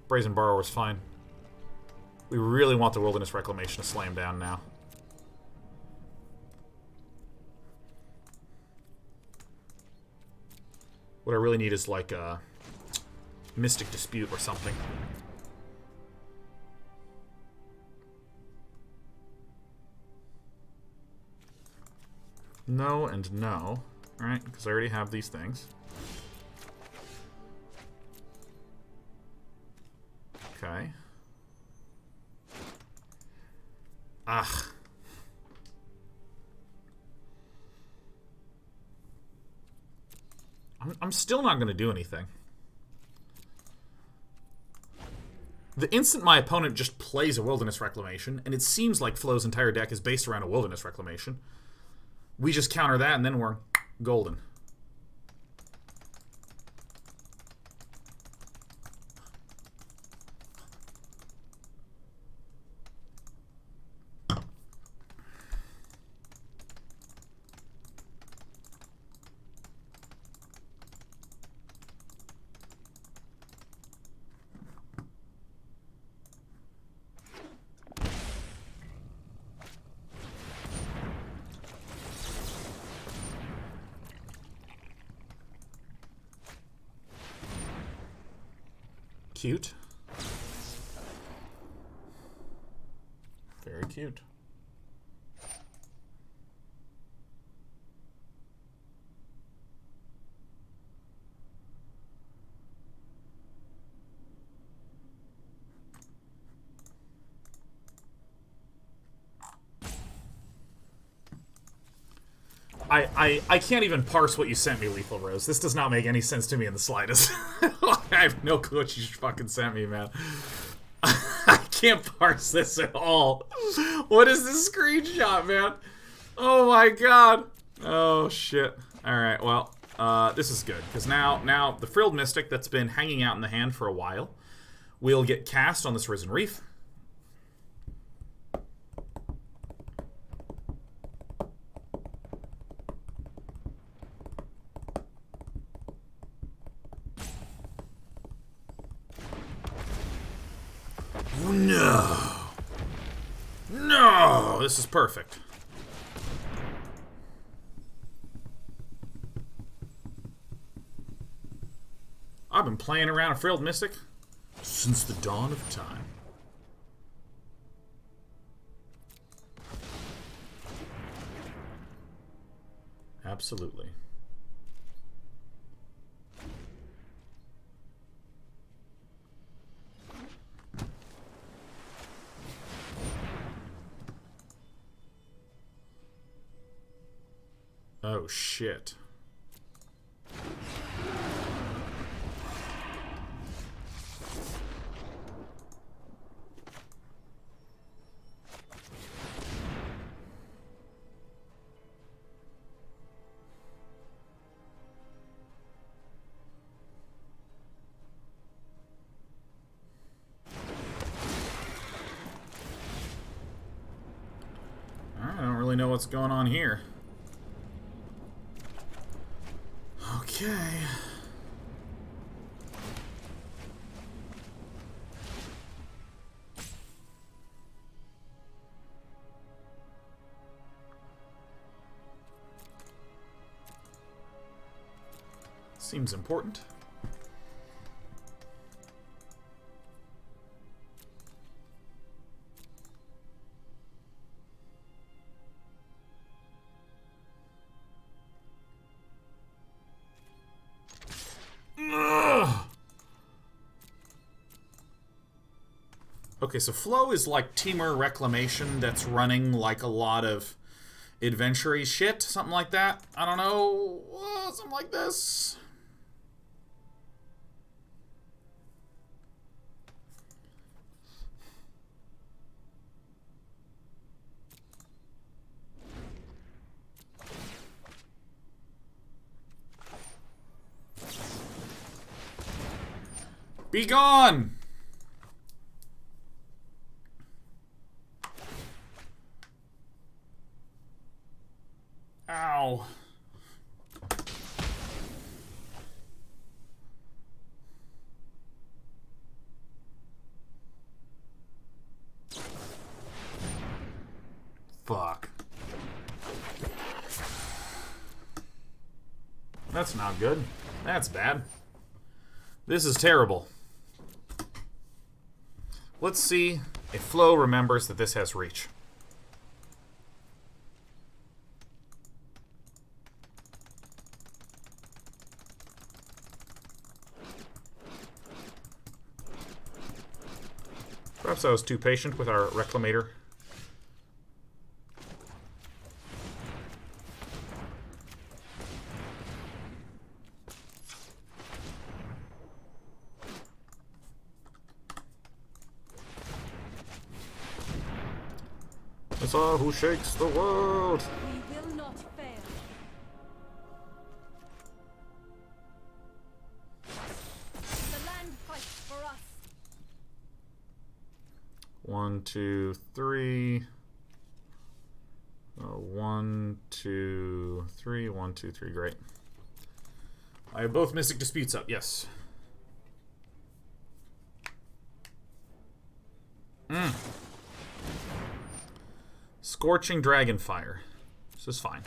Brazen Borrower's fine. We really want the Wilderness Reclamation to slam down now. What I really need is like a Mystic Dispute or something. No and no. Alright, because I already have these things. Okay. Ugh. I'm still not going to do anything. The instant my opponent just plays a Wilderness Reclamation, and it seems like Flo's entire deck is based around a Wilderness Reclamation, we just counter that and then we're golden. Cute. Very cute. I can't even parse what you sent me, Lethal Rose. This does not make any sense to me in the slightest. I have no clue what you fucking sent me, man. I can't parse this at all. What is this screenshot, man? Oh my god. Oh shit. Alright, well, this is good. Because now the Frilled Mystic that's been hanging out in the hand for a while will get cast on this Risen Reef. No! No! This is perfect. I've been playing around a Frilled Mystic since the dawn of time. Absolutely. Oh, shit. I don't really know what's going on here. Okay. Seems important. Okay, so Flow is like Temur Reclamation that's running like a lot of adventure-y shit, something like that. I don't know, something like this. Be gone! Ow. Fuck. That's not good. That's bad. This is terrible. Let's see if Flo remembers that this has reach. Perhaps I was too patient with our Reclamator. Nissa, who shakes the world. We will not fail. The land fights for us. 1, 2, 3. 1, 2, 3. 1, 2, 3. Great. I have both Mystic Disputes up. Yes. Scorching Dragonfire. This is fine.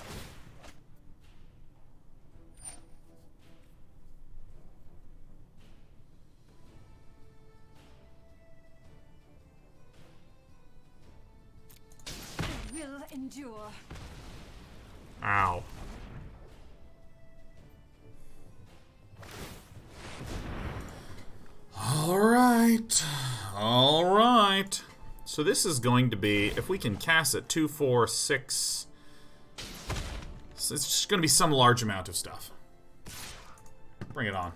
It will endure. Ow. Alright. Alright. So this is going to be, if we can cast it, 2, 4, 6. So it's just going to be some large amount of stuff. Bring it on.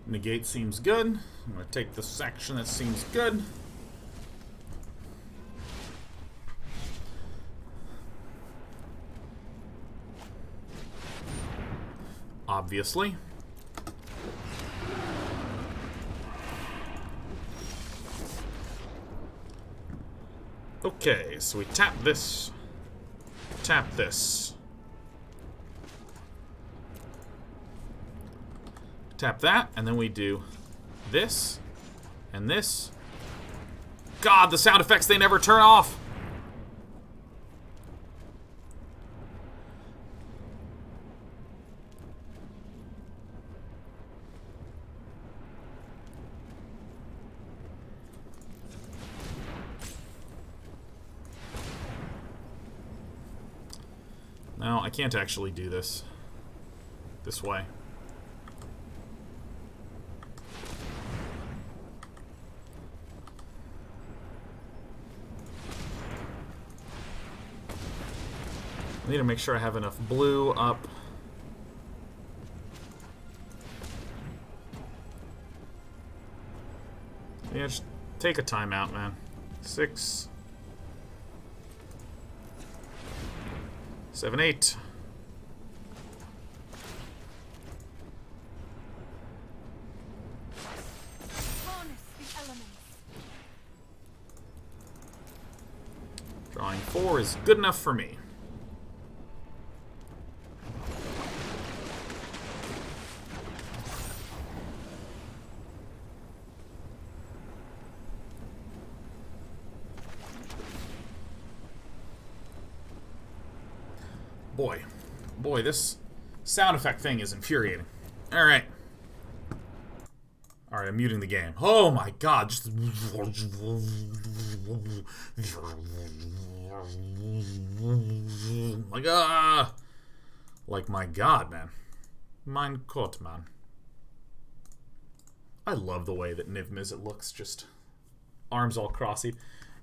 Negate seems good. I'm going to take the section that seems good. Obviously. Okay, so we tap this. Tap this. Tap that, and then we do this, and this. God, the sound effects, they never turn off! No, I can't actually do this way. I need to make sure I have enough blue up. Yeah, just take a timeout, man. 6, 7, 8. fine. 4 is good enough for me. Boy, this sound effect thing is infuriating. Alright. Alright, I'm muting the game. Oh my god, just... Like, my god, man. Mein Gott, man. I love the way that Niv Mizzet looks, just... arms all crossy.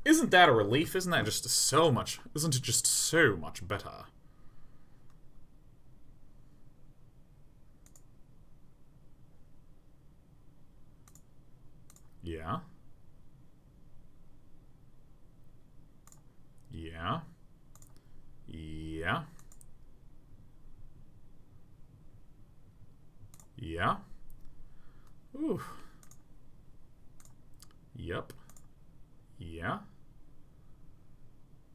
Isn't that a relief? Isn't that just so much... Isn't it just so much better? Yeah. Yeah. Yeah. Yeah. Ooh. Yep. Yeah.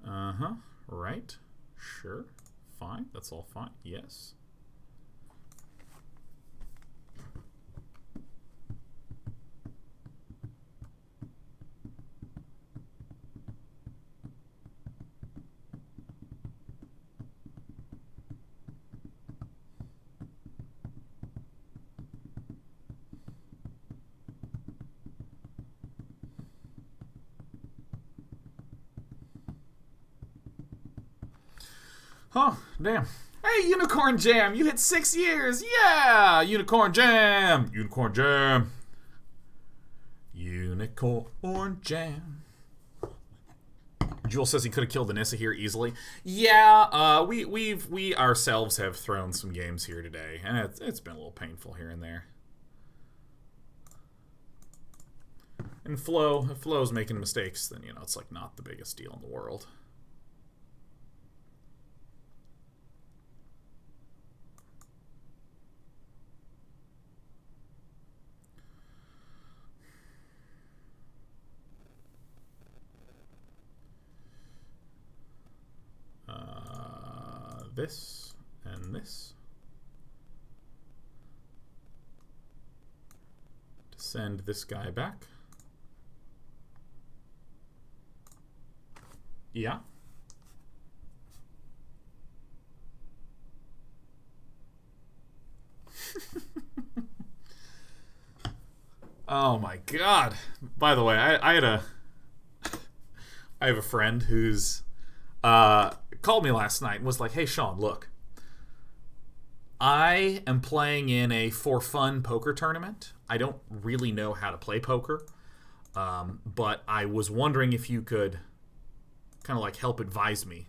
Uh-huh. Right. Sure. Fine. That's all fine. Yes. Oh, damn. Hey, Unicorn Jam, you hit 6 years. Yeah, Unicorn Jam. Unicorn Jam. Unicorn Jam. Jewel says he could have killed the Nissa here easily. Yeah, we ourselves have thrown some games here today, and it's been a little painful here and there. And if Flo's making mistakes, then, you know, it's like not the biggest deal in the world. This and this. To send this guy back. Yeah. Oh my god. By the way, I have a friend who's called me last night and was like, hey Sean, look, I am playing in a for fun poker tournament. I don't really know how to play poker, but I was wondering if you could kind of like help advise me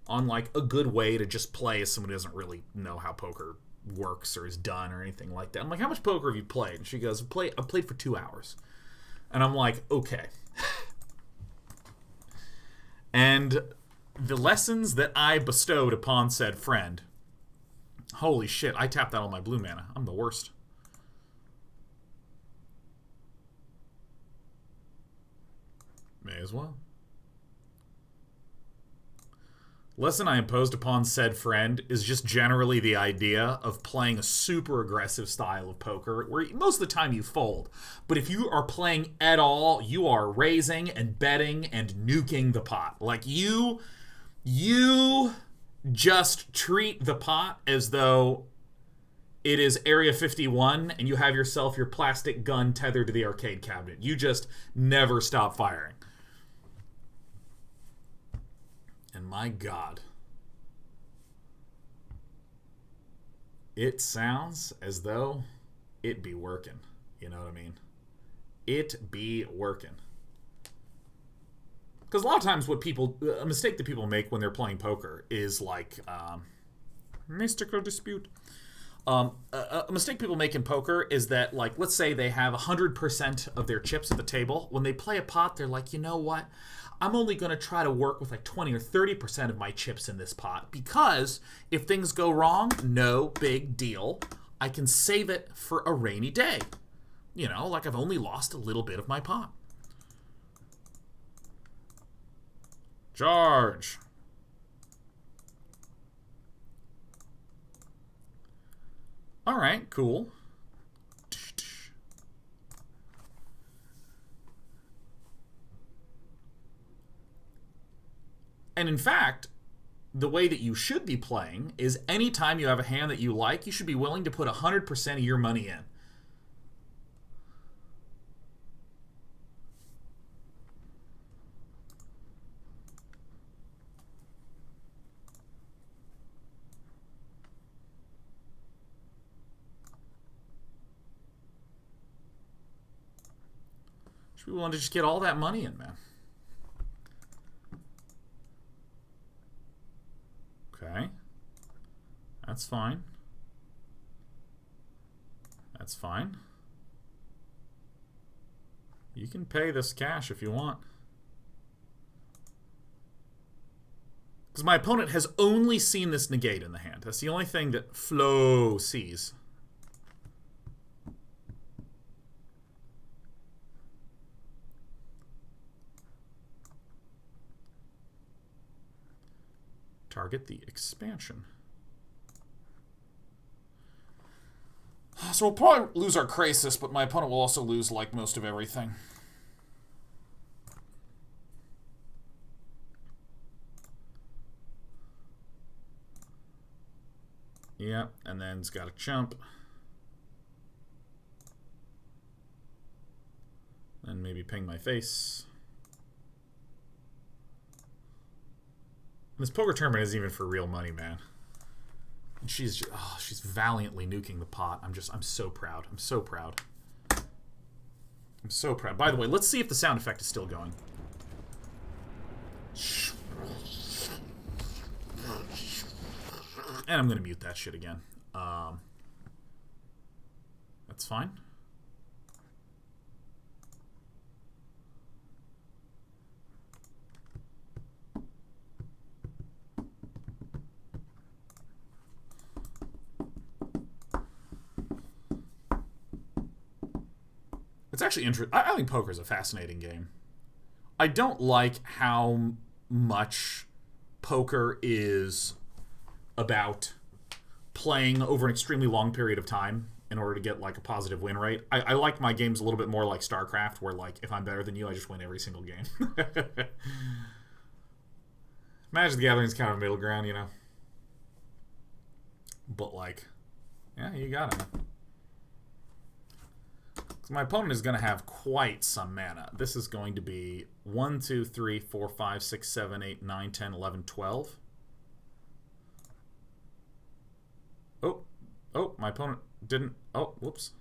on like a good way to just play as someone who doesn't really know how poker works or is done or anything like that. I'm like, how much poker have you played? And she goes, I played for 2 hours. And I'm like, okay. And the lessons that I bestowed upon said friend, holy shit, I tapped out all my blue mana. I'm the worst. May as well. Lesson I imposed upon said friend is just generally the idea of playing a super aggressive style of poker where most of the time you fold. But if you are playing at all, you are raising and betting and nuking the pot. Like you just treat the pot as though it is Area 51 and you have yourself your plastic gun tethered to the arcade cabinet. You just never stop firing. And my god, it sounds as though it be working. You know what I mean? It be working. Because a lot of times a mistake that people make when they're playing poker is like, mystical dispute. A mistake people make in poker is that, like, let's say they have 100% of their chips at the table. When they play a pot, they're like, you know what? I'm only going to try to work with like 20 or 30% of my chips in this pot because if things go wrong, no big deal. I can save it for a rainy day. You know, like I've only lost a little bit of my pot. Charge. All right, cool. And in fact, the way that you should be playing is anytime you have a hand that you like, you should be willing to put 100% of your money in. Should be willing to just get all that money in, man. Okay. That's fine. That's fine. You can pay this cash if you want. Because my opponent has only seen this negate in the hand. That's the only thing that Flo sees. Target the expansion. So we'll probably lose our Krasis, but my opponent will also lose, like, most of everything. Yeah, and then it's got a chump. And maybe ping my face. This poker tournament isn't even for real money, man. And she's just, oh, she's valiantly nuking the pot. I'm so proud. I'm so proud. I'm so proud. By the way, let's see if the sound effect is still going. And I'm gonna mute that shit again. That's fine. It's actually interesting. I think poker is a fascinating game. I don't like how much poker is about playing over an extremely long period of time in order to get like a positive win rate. I like my games a little bit more like StarCraft, where like if I'm better than you, I just win every single game. Magic the Gathering's kind of a middle ground, you know. But like, yeah, you got it. So my opponent is going to have quite some mana. This is going to be 1, 2, 3, 4, 5, 6, 7, 8, 9, 10, 11, 12. Oh, my opponent didn't. Oh, whoops.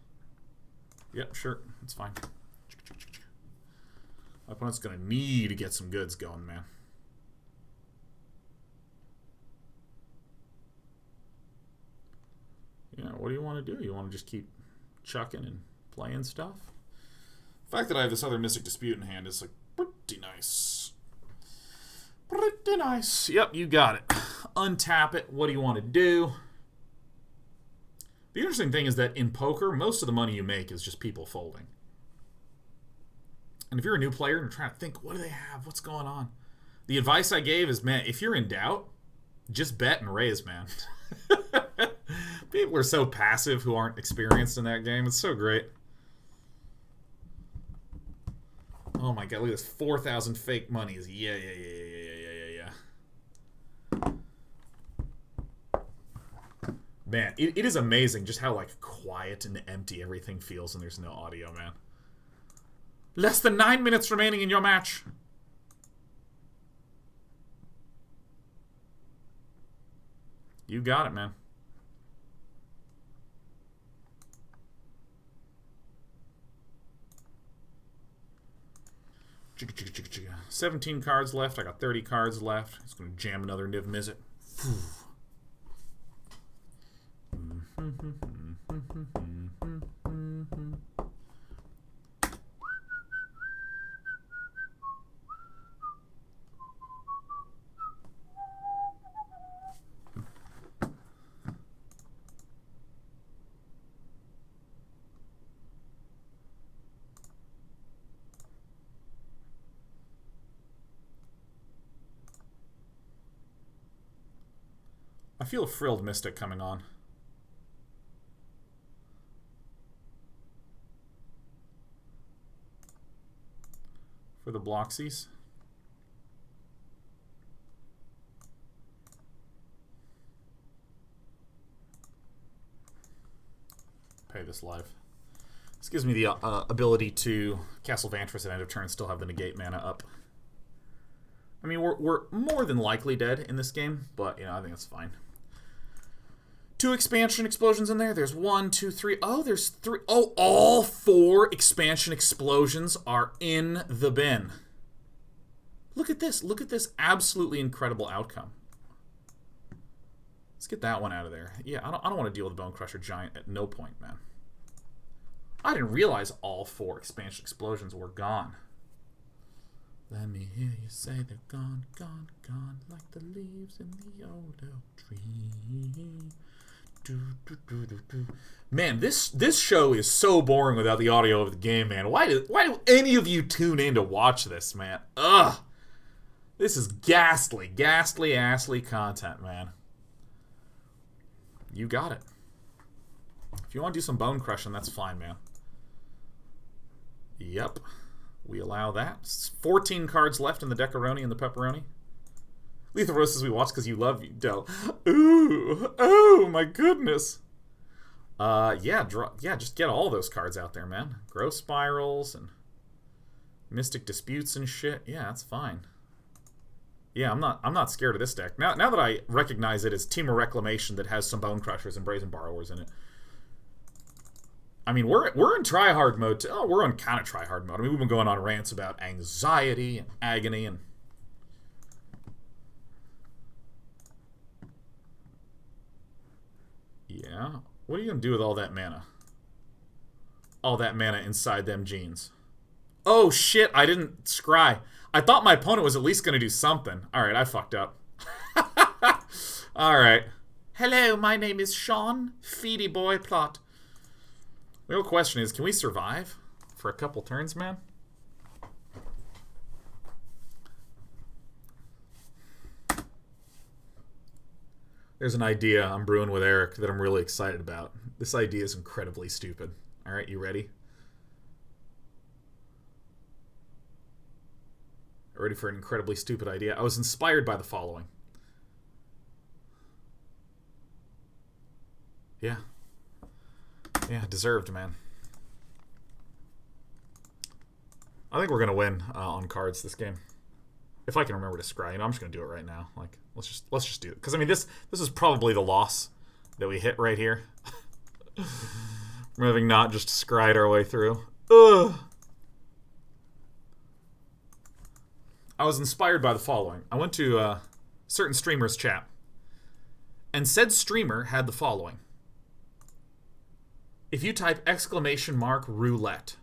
Yep, sure. It's fine. My opponent's going to need to get some goods going, man. Yeah, what do you want to do? You want to just keep chucking and playing stuff? The fact that I have this other Mystic Dispute in hand is like pretty nice. Pretty nice. Yep, you got it. Untap it. What do you want to do? The interesting thing is that in poker, most of the money you make is just people folding. And if you're a new player and you're trying to think, what do they have? What's going on? The advice I gave is, man, if you're in doubt, just bet and raise, man. People are so passive who aren't experienced in that game. It's so great. Oh my god, look at this. 4,000 fake monies. Yeah. Man, it is amazing just how like quiet and empty everything feels when there's no audio, man. Less than 9 minutes remaining in your match. You got it, man. Chicka, chicka, chicka, chicka. 17 cards left. I got 30 cards left. It's going to jam another Niv Mizzet. I feel a Frilled Mystic coming on. For the Bloxies. Pay this live. This gives me the ability to Castle Vantress at end of turn and still have the negate mana up. I mean, we're more than likely dead in this game, but, you know, I think that's fine. 2 expansion explosions in there. There's 1, 2, 3. Oh, there's 3. Oh, all 4 expansion explosions are in the bin. Look at this. Look at this absolutely incredible outcome. Let's get that one out of there. Yeah, I don't want to deal with the Bone Crusher Giant at no point, man. I didn't realize all 4 expansion explosions were gone. Let me hear you say they're gone, gone, gone, like the leaves in the old oak tree. Do, do, do, do, do. Man, this show is so boring without the audio of the game, man. Why do any of you tune in to watch this, man? Ugh. This is ghastly, ghastly content, man. You got it. If you want to do some bone crushing, that's fine, man. Yep. We allow that. 14 cards left in the Decaroni and the Pepperoni. Lethal Roast as we watch because you love Del. Ooh. Oh, my goodness. Yeah, just get all those cards out there, man. Growth Spirals and Mystic Disputes and shit. Yeah, that's fine. Yeah, I'm not scared of this deck. Now that I recognize it as Temur Reclamation that has some Bone Crushers and Brazen Borrowers in it. I mean, we're in tryhard mode too. Oh, we're on kind of tryhard mode. I mean, we've been going on rants about anxiety and agony and... Yeah. What are you going to do with all that mana? All that mana inside them jeans. Oh, shit. I didn't scry. I thought my opponent was at least going to do something. Alright, I fucked up. Alright. Hello, my name is Sean. Feedy boy plot. The real question is, can we survive for a couple turns, man? There's an idea I'm brewing with Eric that I'm really excited about. This idea is incredibly stupid. Alright, you ready? Ready for an incredibly stupid idea? I was inspired by the following. Yeah. Yeah, deserved, man. I think we're gonna win on cards this game, if I can remember to scry. You know, I'm just gonna do it right now. Like, let's just do it, because I mean, this is probably the loss that we hit right here. From having not just scryed our way through. Ugh. I was inspired by the following. I went to a certain streamer's chat, and said streamer had the following. If you type !roulette.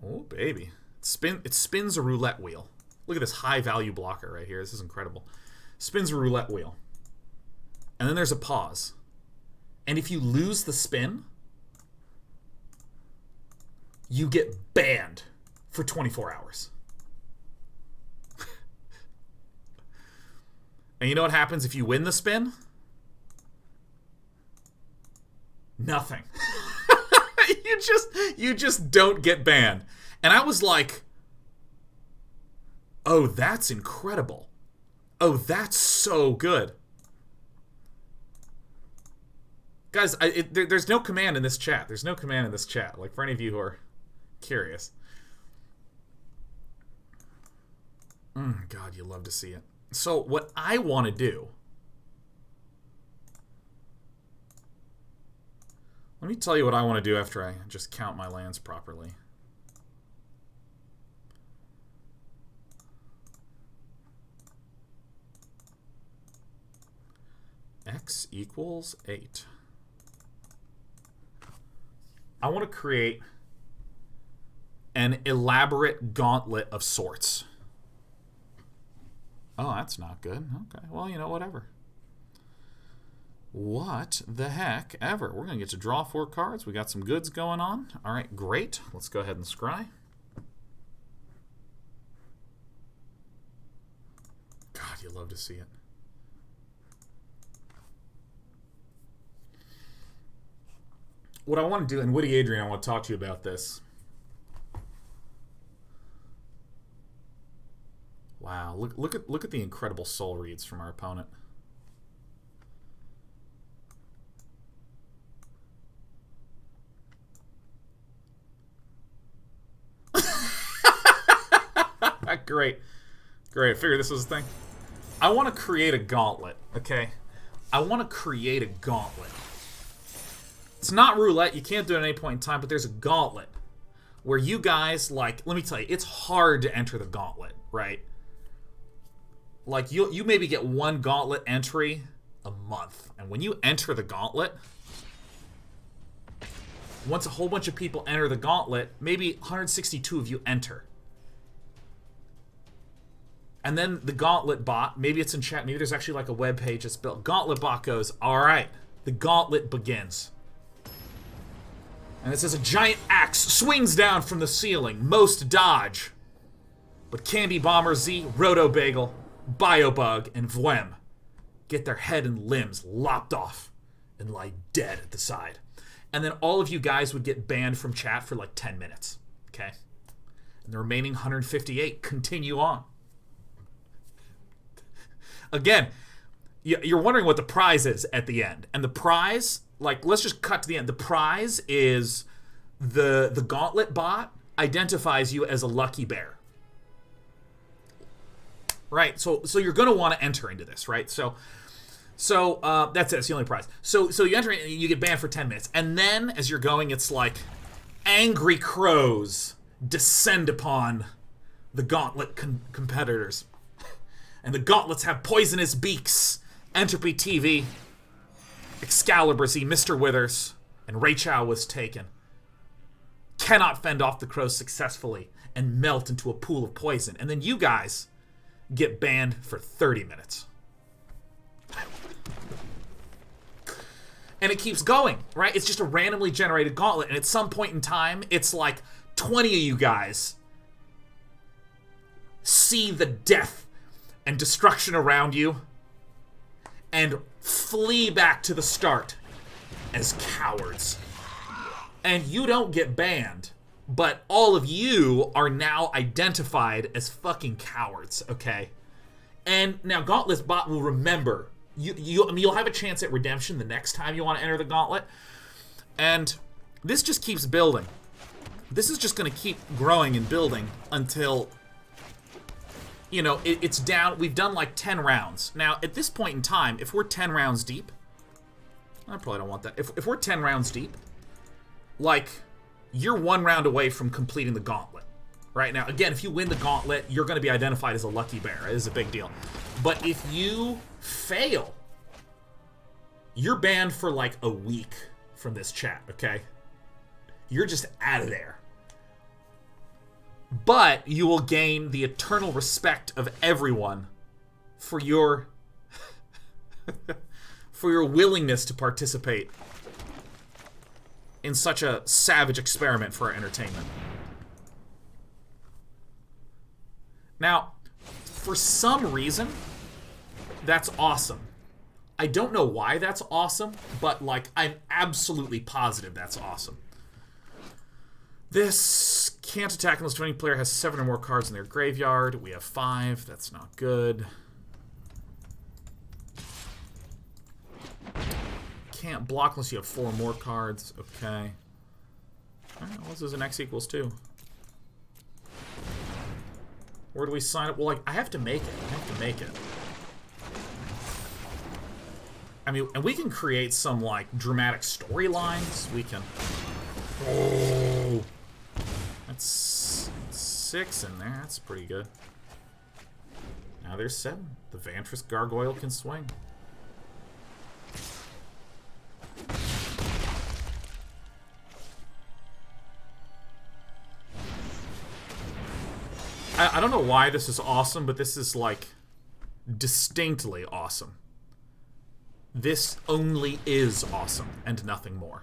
Oh, baby. It spins a roulette wheel. Look at this high-value blocker right here. This is incredible. Spins a roulette wheel. And then there's a pause. And if you lose the spin, you get banned for 24 hours. And you know what happens if you win the spin? Nothing. you just don't get banned. And I was like, oh, that's incredible. Oh, that's so good. Guys, there's no command in this chat. There's no command in this chat. Like, for any of you who are curious. God, you love to see it. So, what I want to do... Let me tell you what I want to do after I just count my lands properly. X equals 8. I want to create an elaborate gauntlet of sorts. Oh, that's not good. Okay, well, you know, whatever. What the heck ever. We're going to get to draw 4 cards. We got some goods going on. All right, great. Let's go ahead and scry. you love to see it. What I want to do, and Woody Adrian, I want to talk to you about this. Wow, look at the incredible soul reads from our opponent. Great. Great. I figured this was the thing. I want to create a gauntlet, okay? I want to create a gauntlet. It's not roulette. You can't do it at any point in time, but there's a gauntlet where you guys, like, let me tell you, it's hard to enter the gauntlet, right? Like, you maybe get one gauntlet entry a month. And when you enter the gauntlet, once a whole bunch of people enter the gauntlet, maybe 162 of you enter. And then the Gauntlet bot, maybe it's in chat, maybe there's actually like a web page that's built. Gauntlet bot goes, all right, the gauntlet begins. And it says a giant axe swings down from the ceiling. Most dodge. But Candy Bomber Z, Roto Bagel, Biobug, and Vwem get their head and limbs lopped off and lie dead at the side. And then all of you guys would get banned from chat for like 10 minutes. Okay? And the remaining 158 continue on. Again, you're wondering what the prize is at the end. And the prize, like, let's just cut to the end. The prize is the Gauntlet bot identifies you as a lucky bear. Right? So you're going to want to enter into this, right? So that's it. It's the only prize. So you enter and you get banned for 10 minutes. And then, as you're going, it's like angry crows descend upon the Gauntlet competitors. And the gauntlets have poisonous beaks. Entropy TV, Excalibur Z, Mr. Withers, and Raichao was taken. Cannot fend off the crows successfully and melt into a pool of poison. And then you guys get banned for 30 minutes. And it keeps going, right? It's just a randomly generated gauntlet. And at some point in time, it's like 20 of you guys see the death and destruction around you, and flee back to the start as cowards. And you don't get banned, but all of you are now identified as fucking cowards, okay? And now Gauntlet bot will remember. You'll have a chance at redemption the next time you want to enter the Gauntlet. And this just keeps building. This is just going to keep growing and building until, you know, it's down. We've done like 10 rounds. Now, at this point in time, if we're 10 rounds deep, I probably don't want that. If we're 10 rounds deep, like, you're one round away from completing the Gauntlet. Right now, again, if you win the Gauntlet, you're going to be identified as a lucky bear. It is a big deal. But if you fail, you're banned for like a week from this chat, okay? You're just out of there. But you will gain the eternal respect of everyone for your for your willingness to participate in such a savage experiment for our entertainment. Now, for some reason, that's awesome. I don't know why that's awesome, but like, I'm absolutely positive that's awesome. This can't attack unless any player has 7 or more cards in their graveyard. We have 5. That's not good. Can't block unless you have 4 or more cards. Okay. Alright, well, this is an X equals 2. Where do we sign up? Well, like, I have to make it. I have to make it. I mean, and we can create some, like, dramatic storylines. We can... Oh! That's 6 in there. That's pretty good. Now there's 7. The Vantress Gargoyle can swing. I don't know why this is awesome, but this is, like, distinctly awesome. This only is awesome, and nothing more.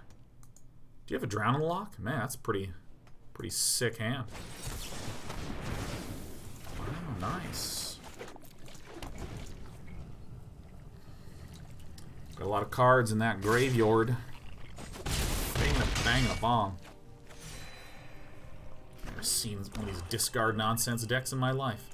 Do you have a Drown unlock? Man, that's pretty sick hand. Wow, nice. Got a lot of cards in that graveyard. Banging a bomb. Never seen one of these discard nonsense decks in my life.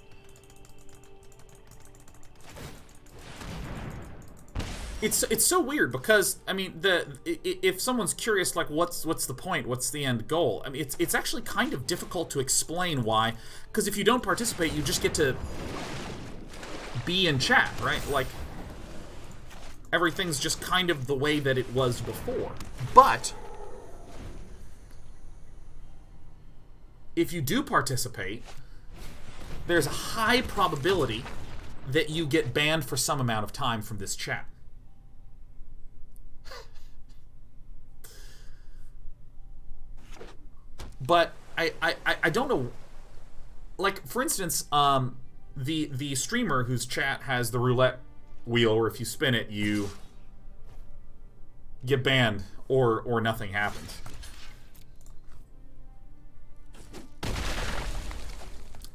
It's so weird because I mean if someone's curious like what's the point, what's the end goal? I mean it's actually kind of difficult to explain why, because if you don't participate you just get to be in chat, right? Like everything's just kind of the way that it was before. But if you do participate, there's a high probability that you get banned for some amount of time from this chat. But I don't know. Like for instance, the streamer whose chat has the roulette wheel, where if you spin it, you get banned or nothing happens.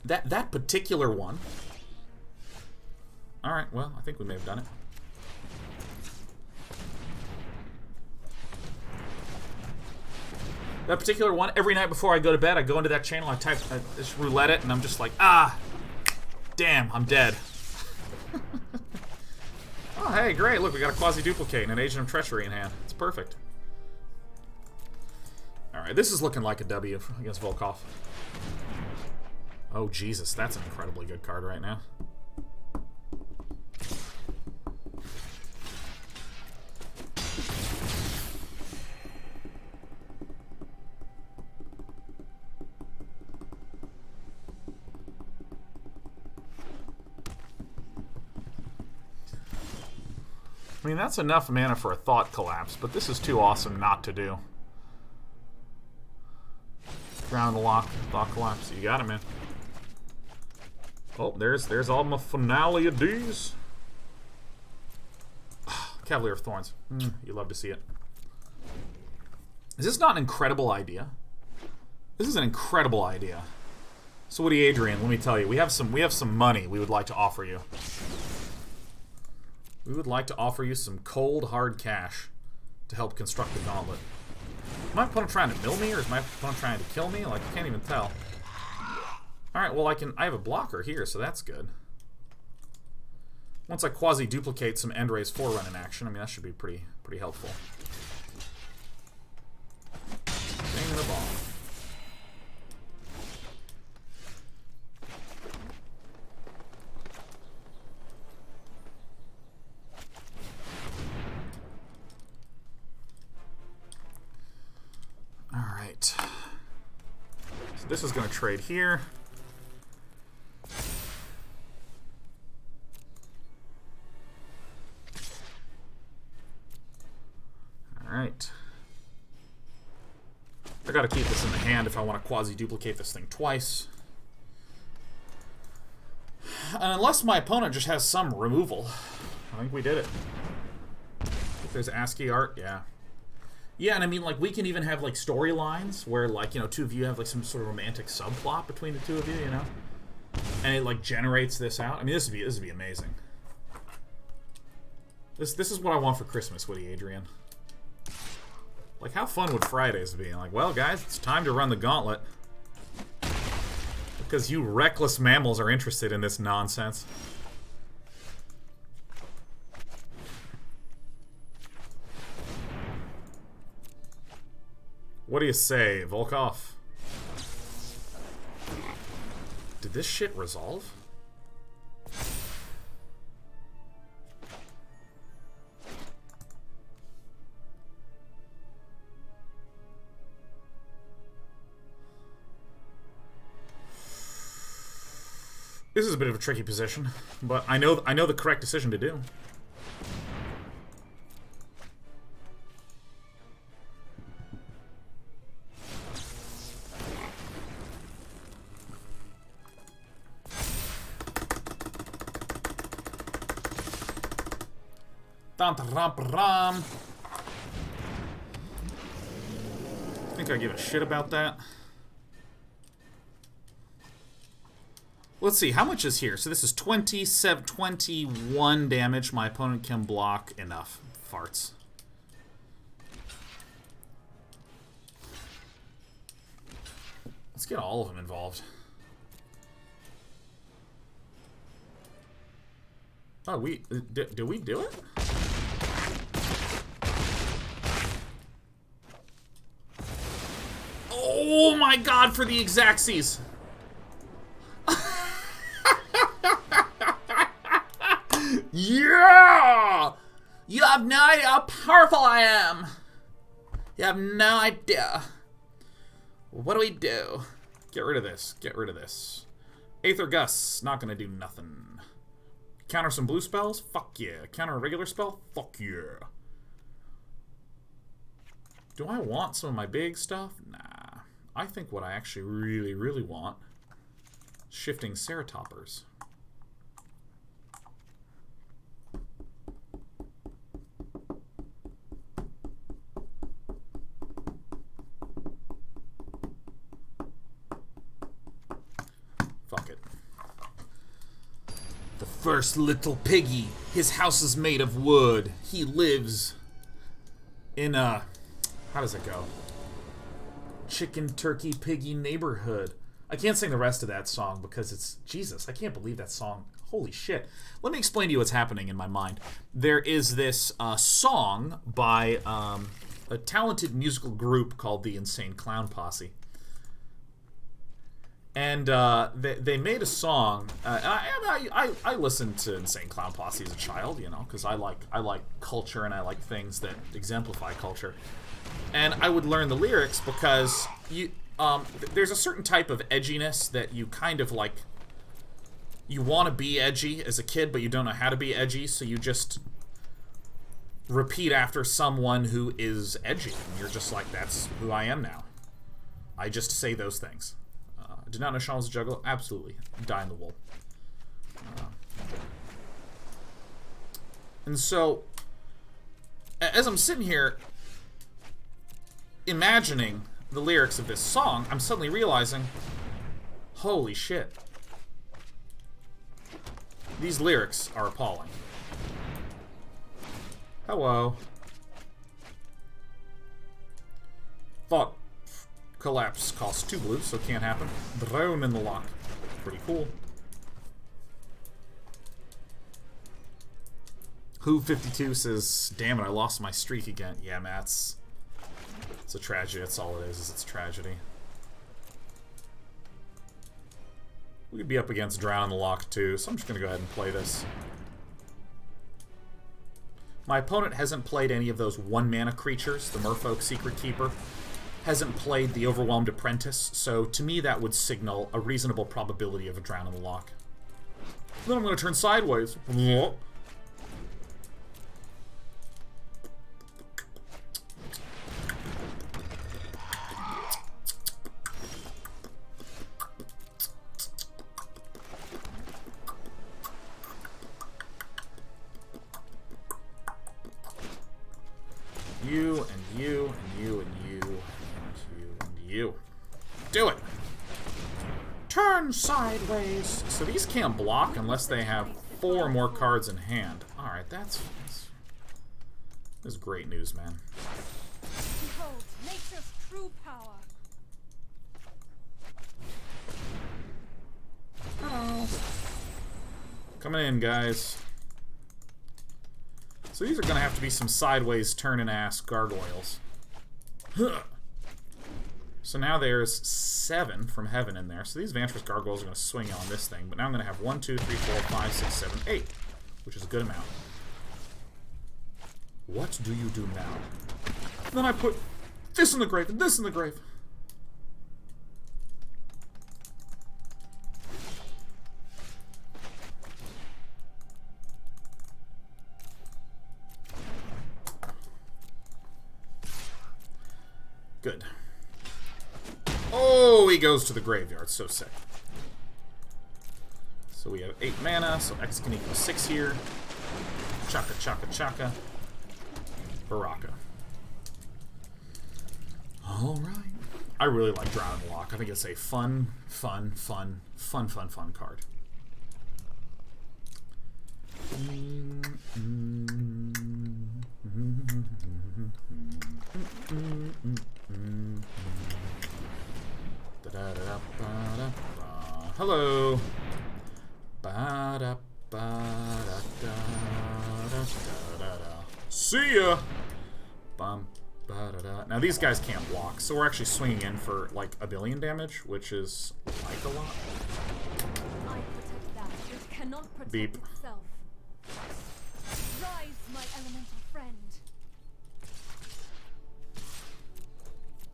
That particular one. All right. Well, I think we may have done it. That particular one, every night before I go to bed, I go into that channel, I just roulette it, and I'm just like, ah, damn, I'm dead. Oh, hey, great, look, we got a Quasiduplicate and an Agent of Treachery in hand. It's perfect. Alright, this is looking like a W against Volkov. Oh, Jesus, that's an incredibly good card right now. I mean, that's enough mana for a Thought Collapse, but this is too awesome not to do. Ground Lock, Thought Collapse. You got it, man. Oh, there's all my Finale of D's. Cavalier of Thorns. You love to see it. Is this not an incredible idea? This is an incredible idea. So, Woody Adrian, let me tell you, we have some money we would like to offer you. We would like to offer you some cold, hard cash to help construct the gauntlet. Is my opponent trying to mill me, or is my opponent trying to kill me? Like, I can't even tell. Alright, well, I have a blocker here, so that's good. Once I quasi-duplicate some End-Raze Forerunner in action, I mean, that should be pretty helpful. Bang in the ball. Alright. So this is going to trade here. Alright. I gotta keep this in the hand if I want to quasi-duplicate this thing twice. And unless my opponent just has some removal. I think we did it. If there's ASCII art, yeah. Yeah, and I mean, like, we can even have, like, storylines where, like, you know, two of you have, like, some sort of romantic subplot between the two of you, you know? And it, like, generates this out. I mean, this would be amazing. This is what I want for Christmas, Woody Adrian. Like, how fun would Fridays be? Like, well, guys, it's time to run the gauntlet. Because you reckless mammals are interested in this nonsense. What do you say, Volkov? Did this shit resolve? This is a bit of a tricky position, but I know the correct decision to do. I think I give a shit about that. Let's see, how much is here? So this is 21 damage. My opponent can block enough. farts. Let's get all of them involved. Oh, did we do it? Oh my god, for the Exacxies! Yeah! You have no idea how powerful I am! You have no idea. What do we do? Get rid of this. Get rid of this. Aether Gust. Not gonna do nothing. Counter some blue spells? Fuck yeah. Counter a regular spell? Fuck yeah. Do I want some of my big stuff? Nah. I think what I actually really, really want... Shifting Ceratops. Fuck it. The first little piggy. His house is made of wood. He lives in a... How does it go? Chicken, turkey, piggy neighborhood. I can't sing the rest of that song because it's... Jesus, I can't believe that song. Holy shit. Let me explain to you what's happening in my mind. There is this song by a talented musical group called the Insane Clown Posse. And they made a song. I listened to Insane Clown Posse as a child, you know, because I like culture and I like things that exemplify culture. And I would learn the lyrics because there's a certain type of edginess that you kind of like. You want to be edgy as a kid, but you don't know how to be edgy, so you just repeat after someone who is edgy, and you're just like, that's who I am now. I just say those things. Did not know Sean was a juggler? Absolutely. Die in the wool. And so, as I'm sitting here imagining the lyrics of this song, I'm suddenly realizing, holy shit. These lyrics are appalling. Hello. Thought collapse costs 2 blue, so it can't happen. Drone in the lock. Pretty cool. Who52 says, damn it, I lost my streak again. Yeah, man, it's a tragedy. That's all it is it's a tragedy. We could be up against Drown in the Lock too, so I'm just going to go ahead and play this. My opponent hasn't played any of those 1-mana creatures, the Merfolk Secret Keeper. Hasn't played the Overwhelmed Apprentice, so to me that would signal a reasonable probability of a Drown in the Lock. Then I'm going to turn sideways. You, and you, and you, and you, and you, and you. Do it! Turn sideways! So these can't block unless they have 4 more cards in hand. Alright, that's great news, man. Behold, nature's true power. Hello. Coming in, guys. So these are going to have to be some sideways turning-ass gargoyles. Huh. So now there's 7 from heaven in there. So these Vantress gargoyles are going to swing on this thing. But now I'm going to have 1, 2, 3, 4, 5, 6, 7, 8. Which is a good amount. What do you do now? Then I put this in the grave and this in the grave. Good. Oh, he goes to the graveyard. So sick. So we have 8 mana, so X can equal 6 here. Chaka, chaka, chaka. Baraka. Alright. I really like Drown in the Lock. I think it's a fun card. Hello. Ba-da-ba-da-da-da-da-da-da. See ya. Bum. Ba-da-da. Now these guys can't block, so we're actually swinging in for like 1 billion damage, which is like a lot. I protect that which cannot protect Beep. itself. Rise, my elemental friend.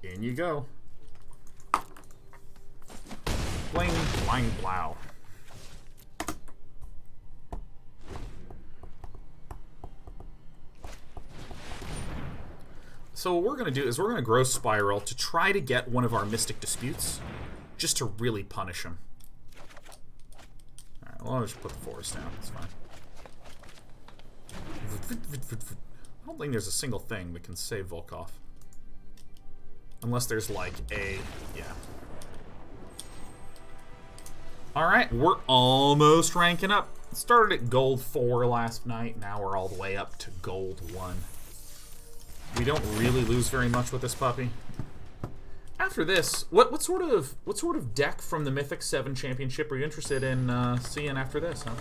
In you go. Bling, blang, blow. So what we're going to do is we're going to grow Spiral to try to get one of our Mystic Disputes, just to really punish him. Alright, well, I'll just put the forest down. It's fine. I don't think there's a single thing that can save Volkov. Unless there's like a... yeah. Alright, we're almost ranking up. Started at gold 4 last night, now we're all the way up to gold 1. We don't really lose very much with this puppy. After this, what sort of deck from the Mythic 7 Championship are you interested in seeing after this, huh?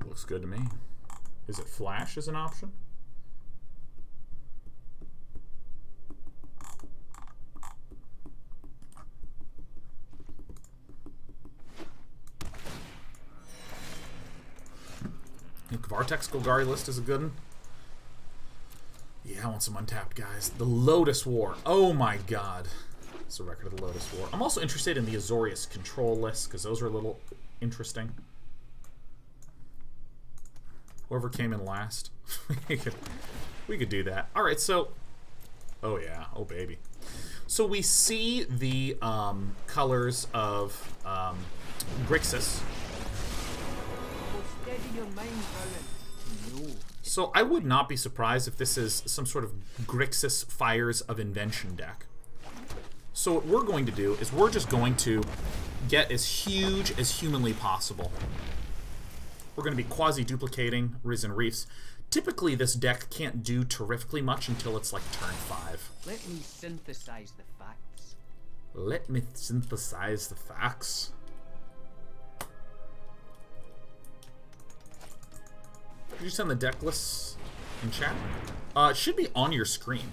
Looks good to me. Is it Flash as an option? I think Vartex Golgari list is a good one. Yeah, I want some untapped guys. The Lotus War. Oh my god. It's a record of the Lotus War. I'm also interested in the Azorius control list, because those are a little interesting. Whoever came in last. we could do that. Alright, so... oh yeah. Oh baby. So we see the colors of Grixis. So I would not be surprised if this is some sort of Grixis Fires of Invention deck. So what we're going to do is we're just going to get as huge as humanly possible. We're going to be quasi-duplicating Risen Reefs. Typically this deck can't do terrifically much until it's like turn 5. Let me synthesize the facts. Let me synthesize the facts. Did you send the deck lists in chat? It should be on your screen.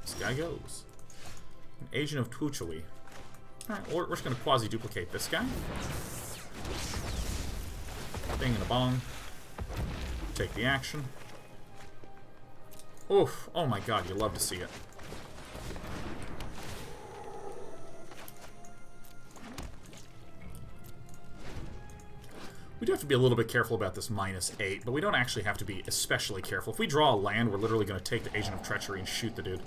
This guy goes. An Agent of Treachery. Alright, we're just going to quasi-duplicate this guy. Bing and a bong. Take the action. Oof. Oh my god, you love to see it. We do have to be a little bit careful about this -8, but we don't actually have to be especially careful. If we draw a land, we're literally going to take the Agent of Treachery and shoot the dude.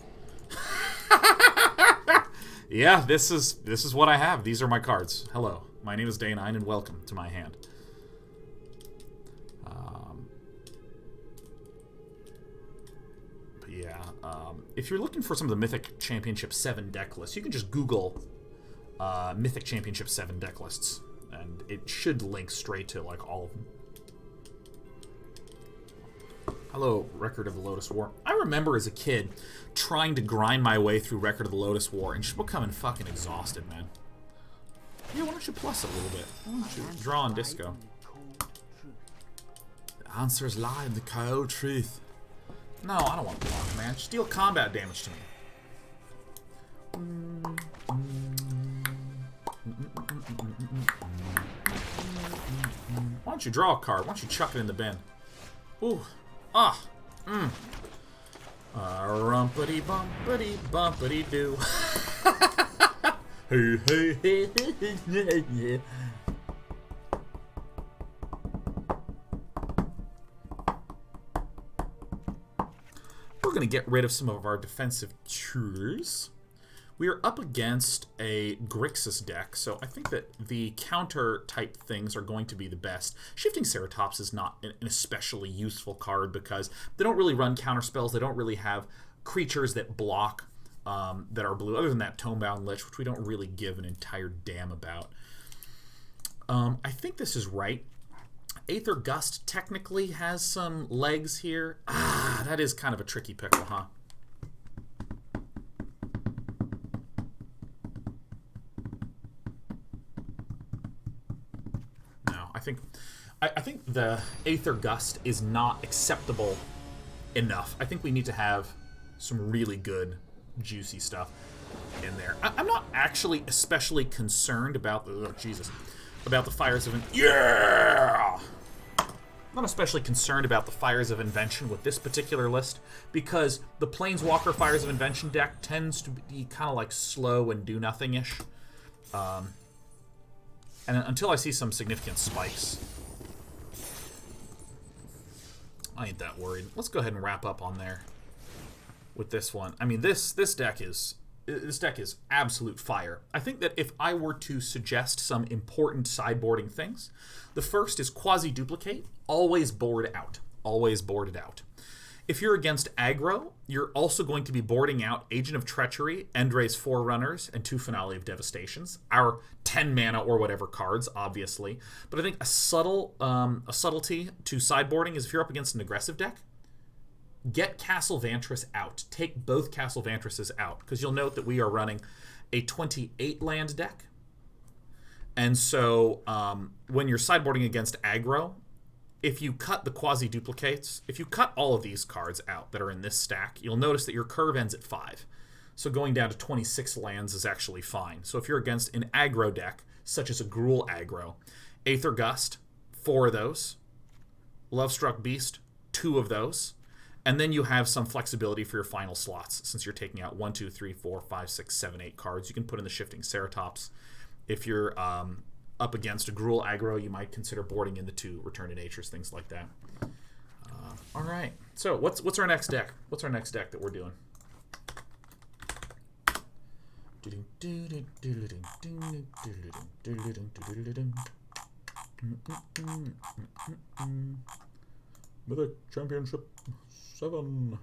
Yeah, this is what I have. These are my cards. Hello, my name is Day9, and welcome to my hand. But yeah, if you're looking for some of the Mythic Championship 7 deck lists, you can just Google Mythic Championship 7 deck lists. And it should link straight to, like, all of them. Hello, Record of the Lotus War. I remember as a kid trying to grind my way through Record of the Lotus War and just becoming fucking exhausted, man. Yeah, why don't you plus a little bit? Why don't you draw on disco? The answers lie in the cold truth. No, I don't want to block, man. Just deal combat damage to me. Why don't you draw a card? Why don't you chuck it in the bin? Ooh. Ah. Rumpity bumpity bumpity doo. Hey, hey, hey, hey, yeah. We're going to get rid of some of our defensive chores. We are up against a Grixis deck, so I think that the counter-type things are going to be the best. Shifting Ceratops is not an especially useful card because they don't really run counter spells. They don't really have creatures that block that are blue, other than that Tomebound Lich, which we don't really give an entire damn about. I think this is right. Aether Gust technically has some legs here. Ah, that is kind of a tricky pickle, huh? No, I think the Aether Gust is not acceptable enough. I think we need to have some really good, juicy stuff in there. I'm not actually especially concerned about about the Fires of I'm not especially concerned about the Fires of Invention with this particular list, because the Planeswalker Fires of Invention deck tends to be kind of like slow and do nothing-ish. And until I see some significant spikes, I ain't that worried. Let's go ahead and wrap up on there with this one. I mean, this deck is absolute fire. I think that if I were to suggest some important sideboarding things, the first is Quasiduplicate. Always board out. Always board it out. If you're against aggro, you're also going to be boarding out Agent of Treachery, End-Raze Forerunners, and 2 Finale of Devastations. Our 10 mana or whatever cards, obviously. But I think a subtlety to sideboarding is if you're up against an aggressive deck, get Castle Vantress out. Take both Castle Vantresses out, because you'll note that we are running a 28 land deck. And so when you're sideboarding against aggro, if you cut the Quasi-Duplicates, if you cut all of these cards out that are in this stack, you'll notice that your curve ends at 5. So going down to 26 lands is actually fine. So if you're against an aggro deck, such as a Gruul aggro, Aether Gust, 4 of those. Lovestruck Beast, 2 of those. And then you have some flexibility for your final slots, since you're taking out 1, 2, 3, 4, 5, 6, 7, 8 cards. You can put in the Shifting Ceratops. If you're up against a Gruul aggro, you might consider boarding in the 2 Return to Natures, things like that. All right. So what's our next deck? What's our next deck that we're doing? Mythic Championship 7.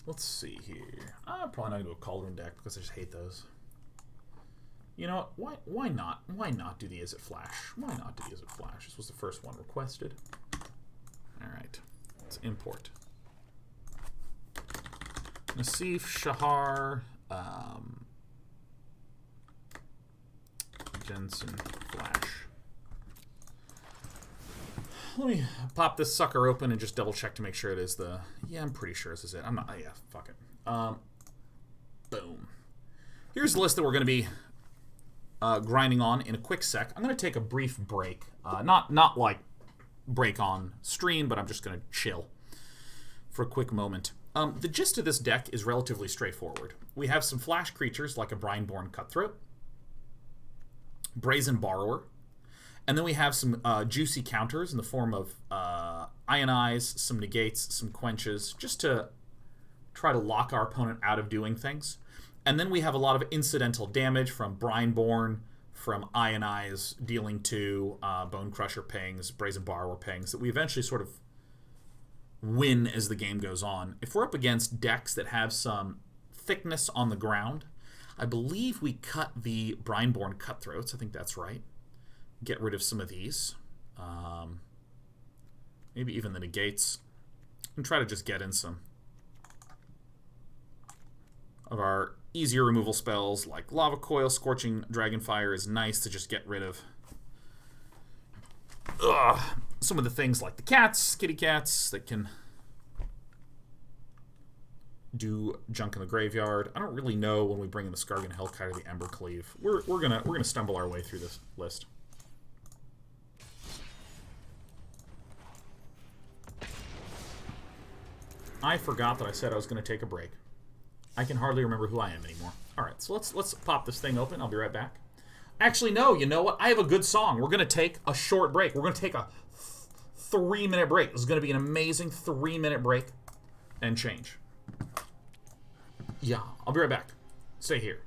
Let's see here. I'm probably not going to do a Cauldron deck because I just hate those. You know what? Why not? Why not do the Is It Flash? Why not do the Is It Flash? This was the first one requested. Alright. Let's import. Nassif, Shahar, Jensen, Flash. Let me pop this sucker open and just double check to make sure it is the... Yeah, I'm pretty sure this is it. I'm not... Yeah, fuck it. Boom. Here's the list that we're going to be grinding on in a quick sec. I'm going to take a brief break. Not like break on stream, but I'm just going to chill for a quick moment. The gist of this deck is relatively straightforward. We have some flash creatures like a Brineborn Cutthroat, Brazen Borrower, and then we have some juicy counters in the form of Ionize, some Negates, some Quenches, just to try to lock our opponent out of doing things. And then we have a lot of incidental damage from Brineborn, from Ionize, dealing 2, Bone Crusher pings, Brazen Borrower pings, that we eventually sort of win as the game goes on. If we're up against decks that have some thickness on the ground, I believe we cut the Brineborn Cutthroats. I think that's right. Get rid of some of these. Maybe even the Negates. And try to just get in some of our easier removal spells, like Lava Coil. Scorching Dragonfire is nice to just get rid of some of the things like the cats, kitty cats, that can do junk in the graveyard. I don't really know when we bring in the Skargan Hellkite or the Embercleave. We're gonna stumble our way through this list. I forgot that I said I was going to take a break. I can hardly remember who I am anymore. All right, so let's pop this thing open. I'll be right back. Actually, no, you know what? I have a good song. We're going to take a short break. We're going to take a 3-minute break. This is going to be an amazing 3-minute break and change. Yeah, I'll be right back. Stay here.